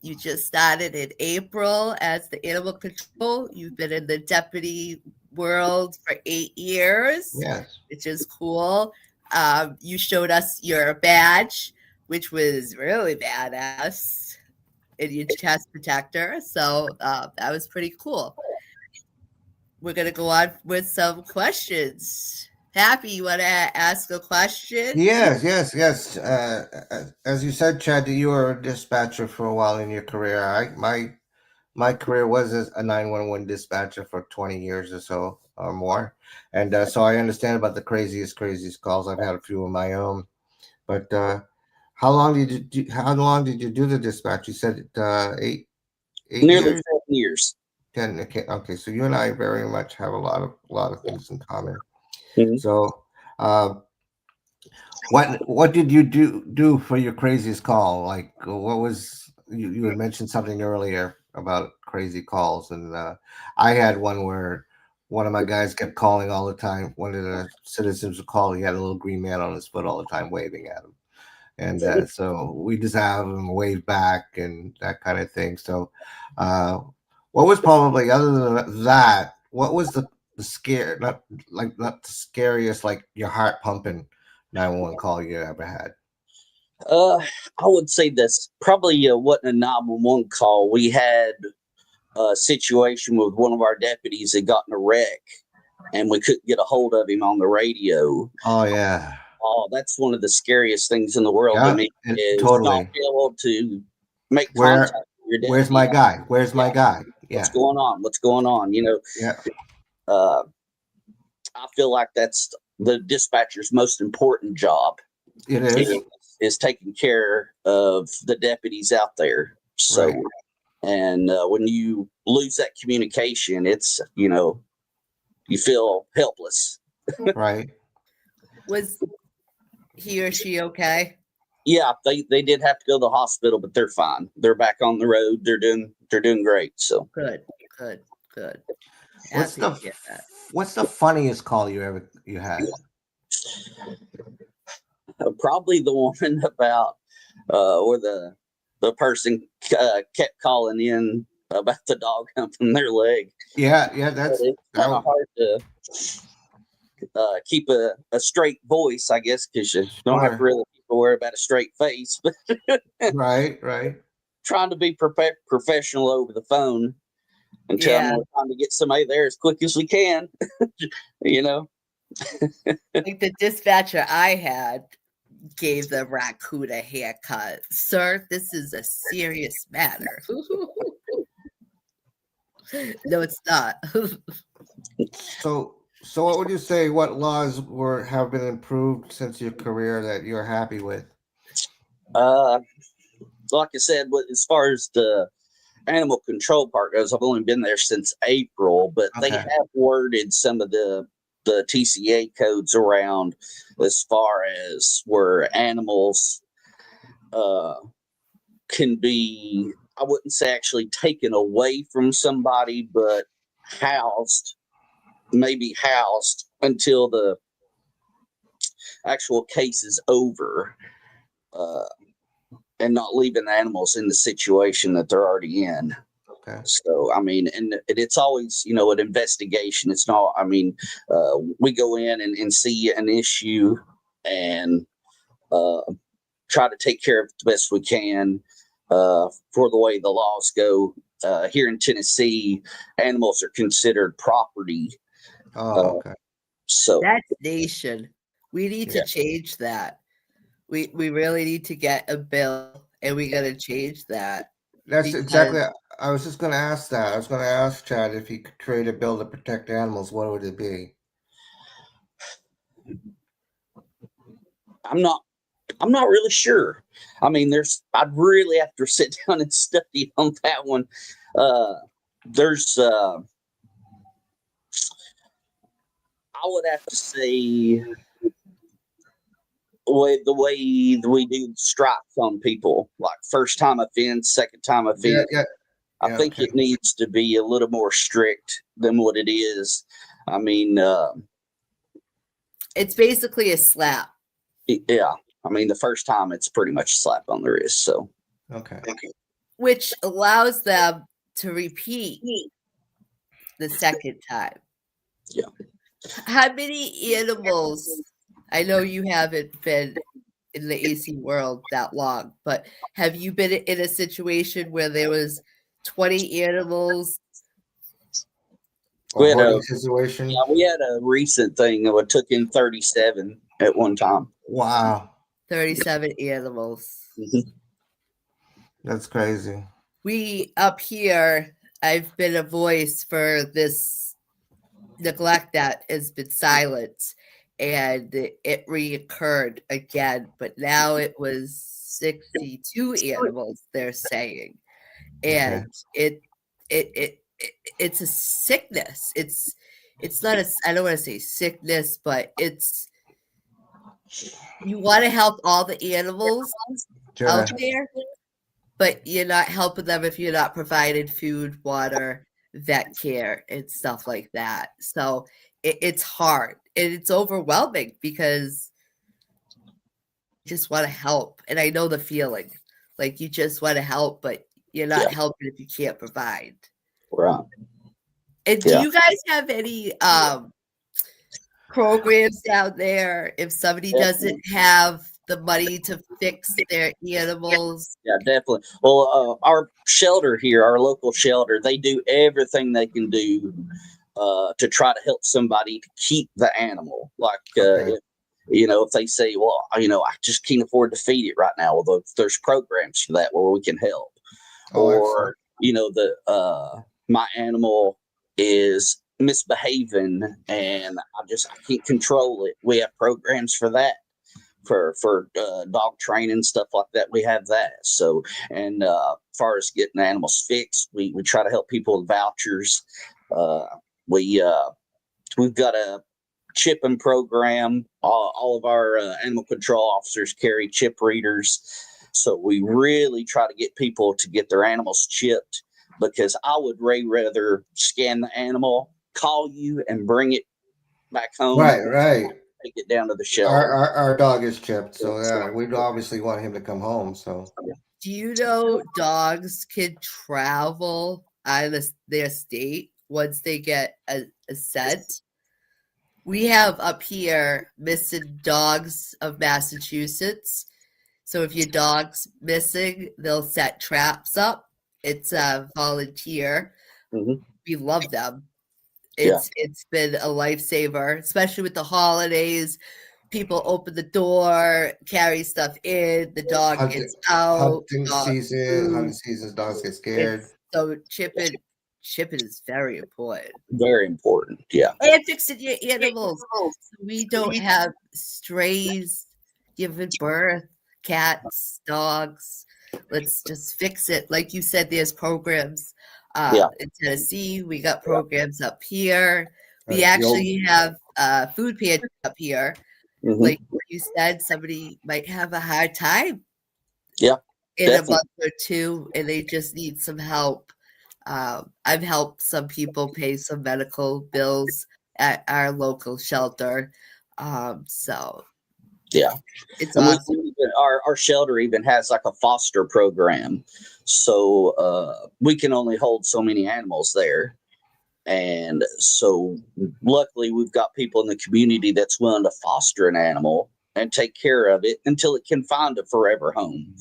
You just started in April as the animal control. You've been in the deputy world for 8 years, yes, which is cool. You showed us your badge, which was really badass, and your chest protector. So that was pretty cool. We're going to go on with some questions. Happy, you want to ask a question? Yes. As you said, Chad, you were a dispatcher for a while in your career. My career was as a 911 dispatcher for 20 years or so or more. And so I understand about the craziest calls. I've had a few of my own. But how long did you do the dispatch? You said 8 Nearly years? 7 years. 10. Okay. So you and I very much have a lot of things in common. Mm-hmm. So what did you do for your craziest call? Like, what was you had mentioned something earlier about crazy calls, and I had one where one of my guys kept calling all the time. One of the citizens would call. He had a little green man on his foot all the time, waving at him, and so we just have him wave back and that kind of thing. So, what was probably other than that? What was the scare? Not the scariest, like your heart pumping 911 call you ever had? I would say this probably wasn't a 911 call. We had a situation with one of our deputies that got in a wreck, and we couldn't get a hold of him on the radio. Oh yeah. Oh, that's one of the scariest things in the world to me. Is totally. not be able to make contact with your deputy. Where's my guy? Where's my guy? Yeah. What's going on? What's going on? You know. Yeah. I feel like that's the dispatcher's most important job. It is taking care of the deputies out there. So, right. And when you lose that communication, it's, you feel helpless. Right. Was he or she okay? Yeah, they did have to go to the hospital, but they're fine. They're back on the road. They're doing great. So good. What's the funniest call you had? Probably the one about where the person kept calling in about the dog humping their leg. Yeah, that's kind of hard to keep a straight voice, I guess, because you don't have to really worry about a straight face. Right. Trying to be professional over the phone and tell them we're trying to get somebody there as quick as we can. Like the dispatcher I had gave the raccoon a haircut. Sir, this is a serious matter. No, it's not. So what would you say? What laws have been improved since your career that you're happy with? Like I said, as far as the animal control part goes, I've only been there since April, but they have worded some of the TCA codes around as far as where animals can be, I wouldn't say actually taken away from somebody, but maybe housed until the actual case is over, and not leaving the animals in the situation that they're already in. Okay. So, I mean, and it's always, an investigation. It's not, we go in and see an issue and try to take care of it the best we can for the way the laws go. Here in Tennessee, animals are considered property. Oh, okay. So that's nation. We need to change that. We really need to get a bill, and we got to change that. That's exactly. I was just going to ask that. I was going to ask Chad if he could create a bill to protect animals. What would it be? I'm not really sure. I mean, I'd really have to sit down and study on that one. I would have to say the way we do stripes on people, like first time offense, second time offense. Yeah, I think it needs to be a little more strict than what it is. I mean, it's basically a slap. Yeah. I mean, the first time it's pretty much a slap on the wrist. So, okay. Which allows them to repeat the second time. Yeah. How many animals? I know you haven't been in the AC world that long, but have you been in a situation where there was 20 animals? We had a situation. Yeah, we had a recent thing that took in 37 at one time. Wow. 37 animals. Mm-hmm. That's crazy. We up here, I've been a voice for this neglect that has been silent, and it reoccurred again, but now it was 62 animals, they're saying. And it's a sickness. It's not I don't want to say sickness, but you want to help all the animals out there, but you're not helping them if you're not providing food, water, vet care, and stuff like that. So it's hard and it's overwhelming because you just want to help. And I know the feeling, like you just want to help, but you're not helping if you can't provide. Right. And do you guys have any programs down there if somebody doesn't have the money to fix their animals? Yeah, definitely. Well, our shelter here, our local shelter, they do everything they can do to try to help somebody to keep the animal. Like, if they say, well, I just can't afford to feed it right now. Well, there's programs for that where we can help. Or, my animal is misbehaving and I can't control it. We have programs for that. for dog training, stuff like that. We have that. So, and as far as getting animals fixed, we try to help people with vouchers. We've got a chipping program. All of our animal control officers carry chip readers. So we really try to get people to get their animals chipped, because I would rather scan the animal, call you, and bring it back home. Right. Take it down to the shelter. Our dog is chipped, so yeah, we'd obviously want him to come home. So, do you know dogs can travel out of their state once they get a scent? We have up here missing dogs of Massachusetts. So if your dog's missing, they'll set traps up. It's a volunteer. Mm-hmm. We love them. It's been a lifesaver, especially with the holidays. People open the door, carry stuff in, the dog gets out. Hunting season, dogs get scared. So chipping is very important. Very important, yeah. And fixing your animals. We don't have strays giving birth, cats, dogs. Let's just fix it. Like you said, there's programs in Tennessee. We got programs up here. We actually have food pantry up here. Mm-hmm. Like you said, somebody might have a hard time. Yeah, in definitely. A month or two, and they just need some help. I've helped some people pay some medical bills at our local shelter. So yeah, it's awesome. Our shelter even has like a foster program, so we can only hold so many animals there, and so luckily we've got people in the community that's willing to foster an animal and take care of it until it can find a forever home.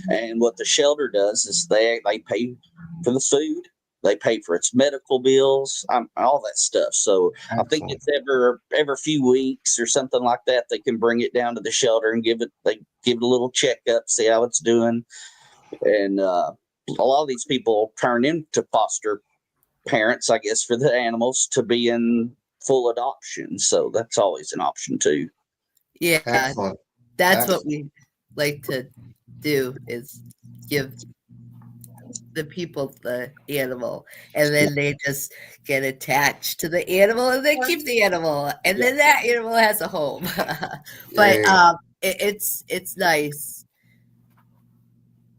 And what the shelter does is they pay for the food, they pay for its medical bills, all that stuff. So excellent. I think it's every few weeks or something like that, they can bring it down to the shelter and give it a little checkup, see how it's doing. And a lot of these people turn into foster parents, I guess, for the animals to be in full adoption. So that's always an option too. Yeah, excellent. That's what we like to do, is give the people the animal, and then they just get attached to the animal and they keep the animal, and then that animal has a home. But it's nice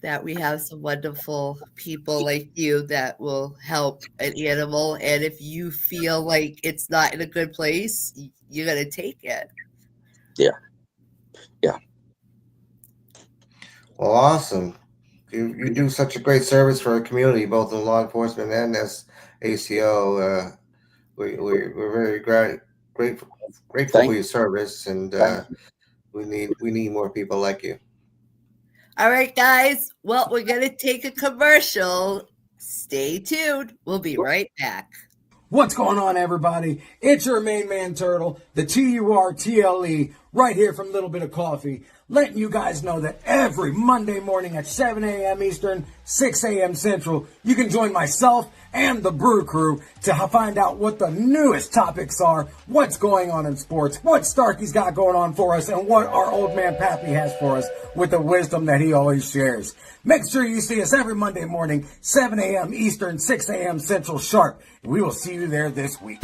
that we have some wonderful people like you that will help an animal, and if you feel like it's not in a good place, you're gonna take it. Yeah. Well, awesome. You do such a great service for our community, both in law enforcement and as ACO. We're very grateful for your service, and we need more people like you. All right, guys. Well, we're gonna take a commercial. Stay tuned. We'll be right back. What's going on, everybody? It's your main man Turtle, the TURTLE, right here from Little Bit of Coffee, letting you guys know that every Monday morning at 7 a.m. Eastern, 6 a.m. Central, you can join myself and the Brew Crew to find out what the newest topics are, what's going on in sports, what Starkey's got going on for us, and what our old man Pappy has for us with the wisdom that he always shares. Make sure you see us every Monday morning, 7 a.m. Eastern, 6 a.m. Central sharp. We will see you there this week.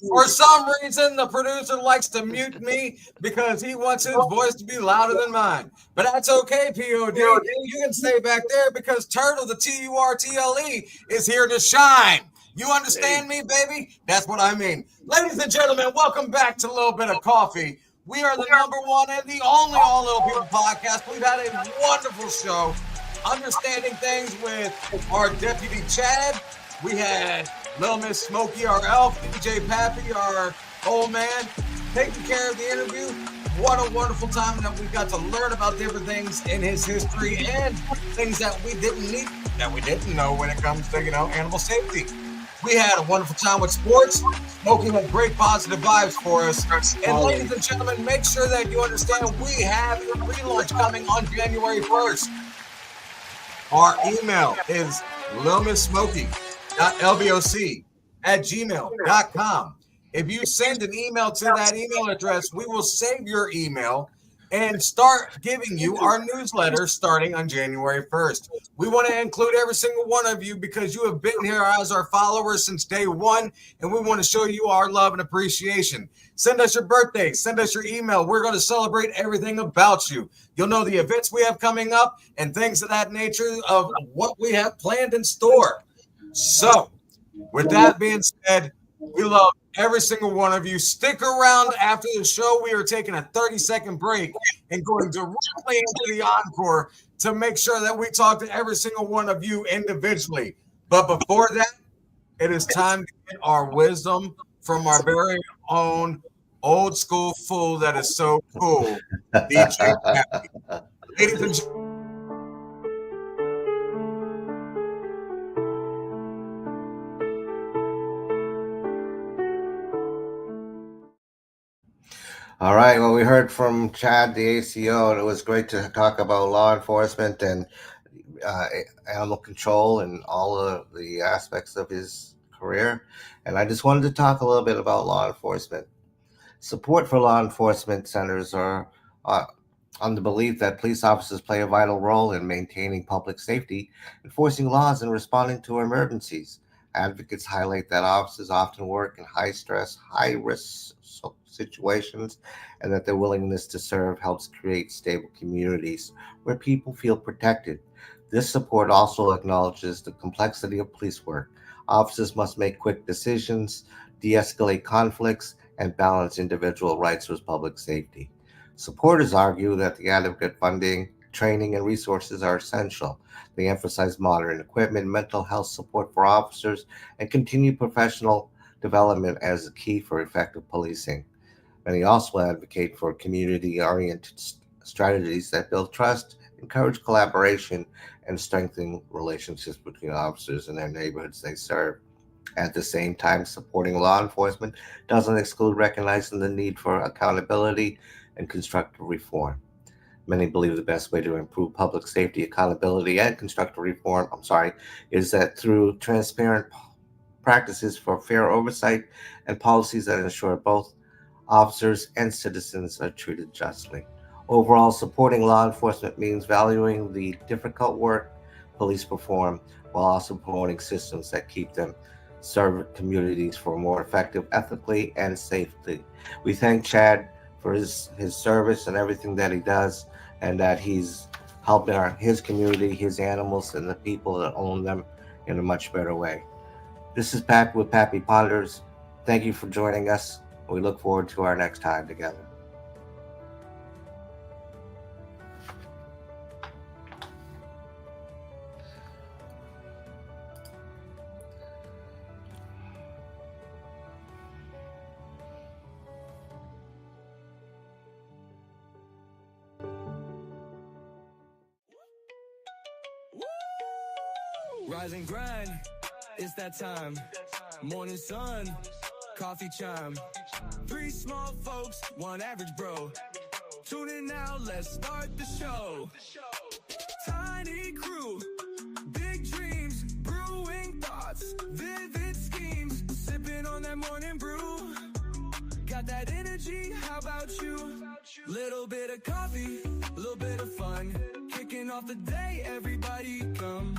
For some reason, the producer likes to mute me because he wants his voice to be louder than mine. But that's okay, POD. You can stay back there because Turtle, the TURTLE, is here to shine. You understand me, baby? That's what I mean. Ladies and gentlemen, welcome back to a Little Bit of Coffee. We are the #1 and the only All Little People podcast. We've had a wonderful show, understanding things with our deputy Chad. We had Little Miss Smokey, our elf, DJ Pappy, our old man, taking care of the interview. What a wonderful time that we got to learn about different things in his history and things that we didn't know when it comes to, animal safety. We had a wonderful time with sports. Smokey had great positive vibes for us. And ladies and gentlemen, make sure that you understand we have a relaunch coming on January 1st. Our email is lilmismokey.lboc@gmail.com. If you send an email to that email address, we will save your email and start giving you our newsletter starting on January 1st. We want to include every single one of you because you have been here as our followers since day one, and we want to show you our love and appreciation. Send us your birthday. Send us your email. We're going to celebrate everything about you. You'll know the events we have coming up and things of that nature of what we have planned in store. So, with that being said, we love every single one of you. Stick around after the show. We are taking a 30-second break and going directly into the encore to make sure that we talk to every single one of you individually. But before that, it is time to get our wisdom from our very own old school fool that is so cool, DJ Happy. Ladies and gentlemen. All right. Well, we heard from Chad, the ACO, and it was great to talk about law enforcement and animal control and all of the aspects of his career. And I just wanted to talk a little bit about law enforcement. Support for law enforcement centers are on the belief that police officers play a vital role in maintaining public safety, enforcing laws, and responding to emergencies. Advocates highlight that officers often work in high-stress, high-risk situations, and that their willingness to serve helps create stable communities where people feel protected. This support also acknowledges the complexity of police work. Officers must make quick decisions, de-escalate conflicts, and balance individual rights with public safety. Supporters argue that the adequate funding, training, and resources are essential. They emphasize modern equipment, mental health support for officers, and continued professional development as a key for effective policing. Many also advocate for community-oriented strategies that build trust, encourage collaboration, and strengthen relationships between officers and their neighborhoods they serve. At the same time, supporting law enforcement doesn't exclude recognizing the need for accountability and constructive reform. Many believe the best way to improve public safety, accountability, and constructive reform, is that through transparent practices for fair oversight and policies that ensure both officers and citizens are treated justly. Overall, supporting law enforcement means valuing the difficult work police perform while also promoting systems that keep them serve communities for more effective, ethically, and safely. We thank Chad for his service and everything that he does, and that he's helping his community, his animals, and the people that own them in a much better way. This is Pat with Pappy Ponders. Thank you for joining us. We look forward to our next time together. Rise and grind, it's that time. Morning sun, coffee chime. 3 small folks, 1 average bro. Tune in now, let's start the show. Tiny crew, big dreams, brewing thoughts, vivid schemes. Sipping on that morning brew. Got that energy, how about you? Little bit of coffee, little bit of fun. Kicking off the day, everybody come.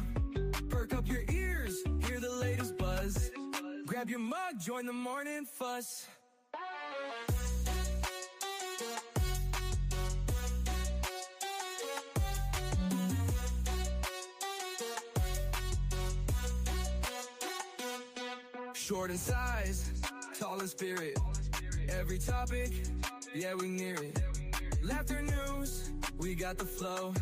Perk up your ears, hear the latest buzz. Grab your mug, join the morning fuss. Short in size, tall in spirit. Every topic, yeah, we near it. Laughter news, we got the flow.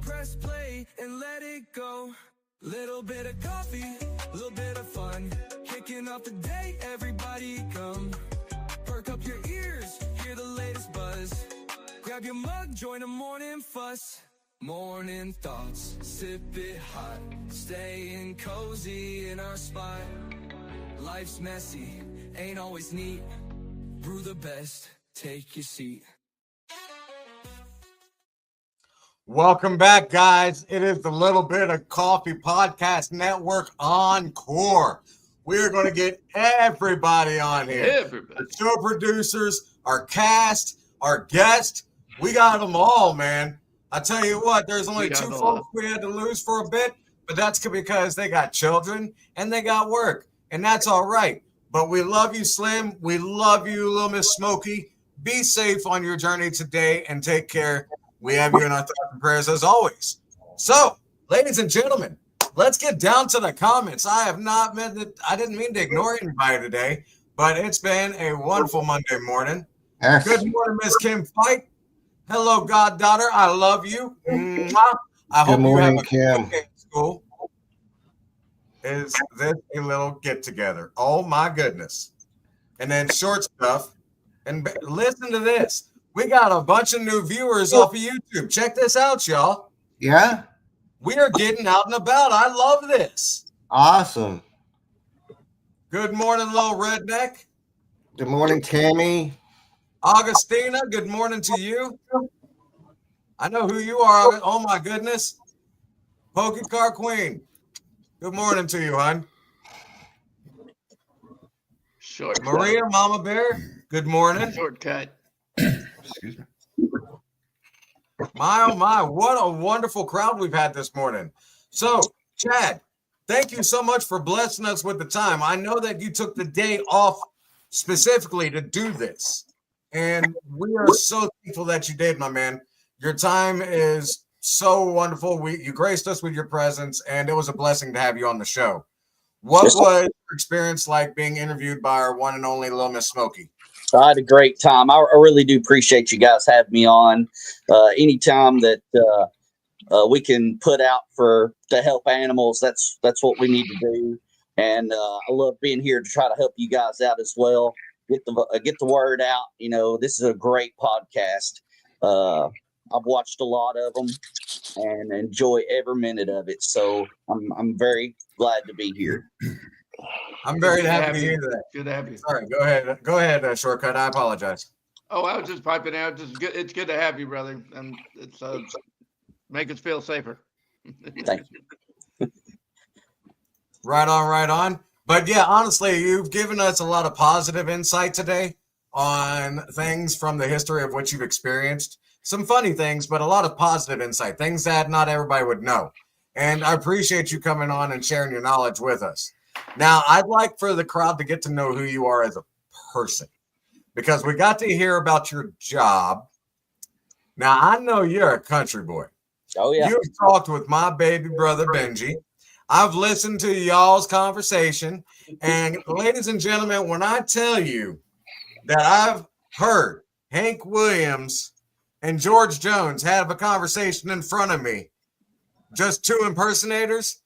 Press play and let it go. Little bit of coffee, little bit of fun. Kicking off the day, everybody come. Perk up your ears, hear the latest buzz. Grab your mug, join the morning fuss. Morning thoughts, sip it hot. Staying cozy in our spot. Life's messy, ain't always neat. Brew the best, take your seat. Welcome back, guys. It is the Little Bit of Coffee Podcast Network Encore. We're going to get everybody on here. Everybody. The show producers, our cast, our guests. We got them all, man. I tell you what, there's only two folks we had to lose for a bit, but that's because they got children and they got work, and that's all right. But we love you, Slim. We love you, Little Miss Smokey. Be safe on your journey today and take care. We have you in our thoughts and prayers as always. So, ladies and gentlemen, let's get down to the comments. I didn't mean to ignore anybody today, but it's been a wonderful Monday morning. Yes. Good morning, Miss Kim Fight. Hello, goddaughter. I love you. Mwah. I hope you have a good day at school. Is this a little get together? Oh my goodness. And then short stuff. And listen to this. We got a bunch of new viewers off of YouTube. Check this out, y'all. Yeah? We are getting out and about. I love this. Awesome. Good morning, little redneck. Good morning, Tammy. Augustina, good morning to you. I know who you are. Oh, my goodness. Pokecar Queen. Good morning to you, hon. Maria, Mama Bear, good morning. Shortcut. Excuse me. My, oh, my. What a wonderful crowd we've had this morning. So, Chad, thank you so much for blessing us with the time. I know that you took the day off specifically to do this. And we are so thankful that you did, my man. Your time is so wonderful. You graced us with your presence, and it was a blessing to have you on the show. What was your experience like being interviewed by our one and only Little Miss Smokey? I had a great time. I really do appreciate you guys having me on. Anytime that we can put out to help animals, that's what we need to do. And I love being here to try to help you guys out as well. Get the word out. You know, this is a great podcast. I've watched a lot of them and enjoy every minute of it. So I'm very glad to be here. I'm very happy to hear that. Good to have you. Sorry, go ahead. Go ahead, Shortcut. I apologize. Oh, I was just piping out. It's good to have you, brother. And it's make us feel safer. Thank you. Right on, right on. But yeah, honestly, you've given us a lot of positive insight today on things from the history of what you've experienced. Some funny things, but a lot of positive insight, things that not everybody would know. And I appreciate you coming on and sharing your knowledge with us. Now, I'd like for the crowd to get to know who you are as a person, because we got to hear about your job. Now, I know you're a country boy. Oh, yeah. You've talked with my baby brother, Benji. I've listened to y'all's conversation. And ladies and gentlemen, when I tell you that I've heard Hank Williams and George Jones have a conversation in front of me, just two impersonators,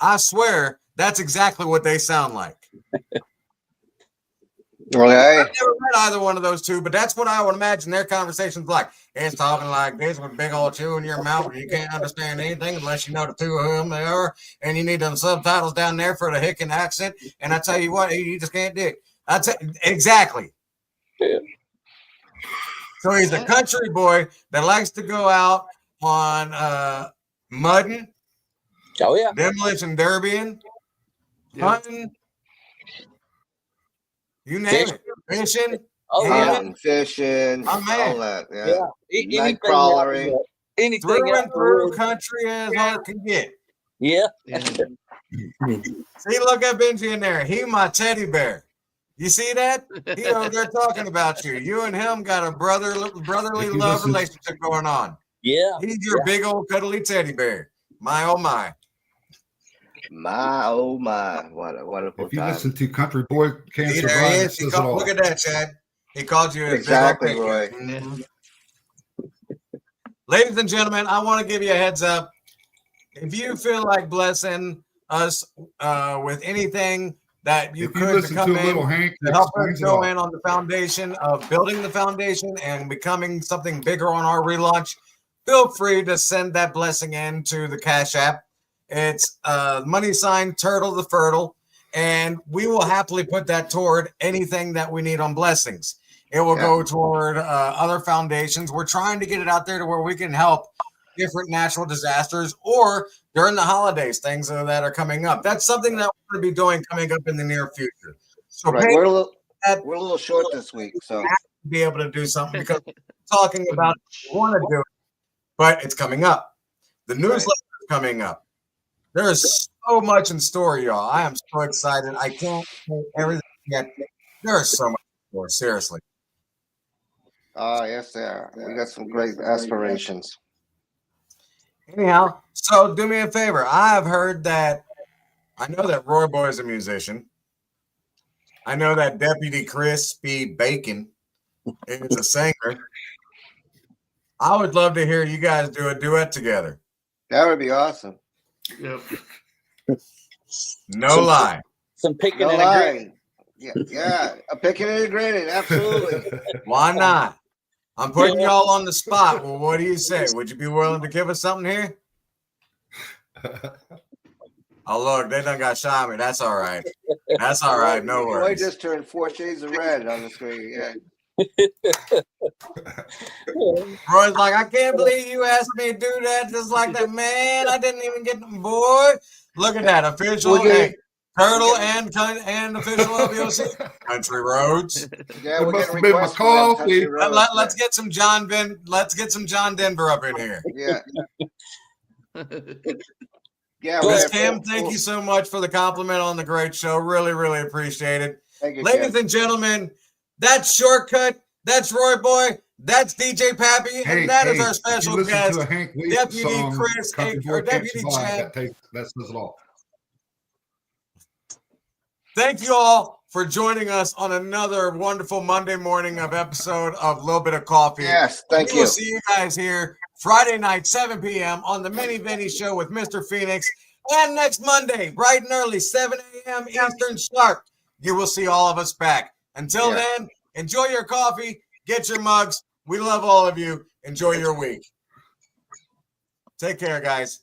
I swear that's exactly what they sound like. Okay. I've never met either one of those two, but that's what I would imagine their conversations like. It's talking like this with a big old chew in your mouth, and you can't understand anything unless you know the two of whom they are, and you need them subtitles down there for the Hickin accent. And I tell you what, you just can't do it. Exactly. Yeah. So he's a country boy that likes to go out on mudding. Oh, yeah. Demolition derbying. Hunting. You name it. Fishing. Fishing. Oh, man. All that. Yeah. Night crawlery. Anything Through and through else. country as hard can get. Yeah. See, look at Benji in there. He my teddy bear. You see that? He over there talking about you. You and him got a brotherly love relationship going on. Yeah. He's your big old cuddly teddy bear. My oh my. My oh my. What a wonderful If you time. listen to Country Boy Can't See, Survive, there he it is. says it all. Look at that, Chad. He called you Exactly, big old Roy. Mhm. Ladies and gentlemen, I want to give you a heads up. If you feel like blessing us with anything that you If you could to listen come to in Little Hank, to that help us explains it go all. in on the foundation of building the foundation and becoming something bigger on our relaunch, feel free to send that blessing in to the Cash App. It's money sign Turtle the Fertile. and we will happily put that toward anything that we need on blessings. It will go toward other foundations. We're trying to get it out there to where we can help different natural disasters or during the holidays, things that are coming up. That's something that we're going to be doing coming up in the near future. So we're a little short this week, so be able to do something because we're talking about we want to do it, but it's coming up. The newsletter is coming up. There is so much in store, y'all. I am so excited. I can't say everything yet. There is so much more. Seriously. Yes, there. We got some great aspirations. Anyhow, so do me a favor. I have heard that. I know that Roy Boy is a musician. I know that Deputy Crispy Bacon is a singer. I would love to hear you guys do a duet together. That would be awesome. Yep. No lie. Some picking No and lie. agreeing. Yeah, a picking and agreeing, absolutely. Why not? I'm putting y'all on the spot. Well, what do you say? Would you be willing to give us something here? Oh, look, they done got shy me. That's all right. That's all right. No Roy worries. just turned 4 shades of red on the screen. Yeah. Roy's like, I can't believe you asked me to do that just like that. Man, I didn't even get them, boy. Look at that. Official. Hey, Turtle and official LBOC. Country Roads. Yeah, It we're must getting have been my requests for that coffee. Country Roads, Let's get some John Denver up in here. Yeah. Yeah, Miss Kim, thank you so much for the compliment on the great show. Really, really appreciate it. Thank you, Ladies Kim. and gentlemen, that's Shortcut. That's Roy Boy. That's DJ Pappy. And that is our if special you listen guest, to a Hank Williams Deputy song, Chris, Country or Boy Can't Deputy Survive, Chad. that says it all. Thank you all for joining us on another wonderful Monday morning episode of Little Bit of Coffee. Yes, thank We will you. see you guys here Friday night, 7 p.m. on the Mini Vinny Show with Mr. Phoenix. And next Monday, bright and early, 7 a.m. Eastern sharp, you will see all of us back. Until then, enjoy your coffee, get your mugs. We love all of you. Enjoy your week. Take care, guys.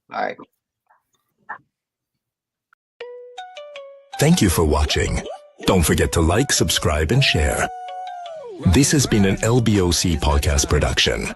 Bye. Thank you for watching. Don't forget to like, subscribe, and share. This has been an LBOC podcast production.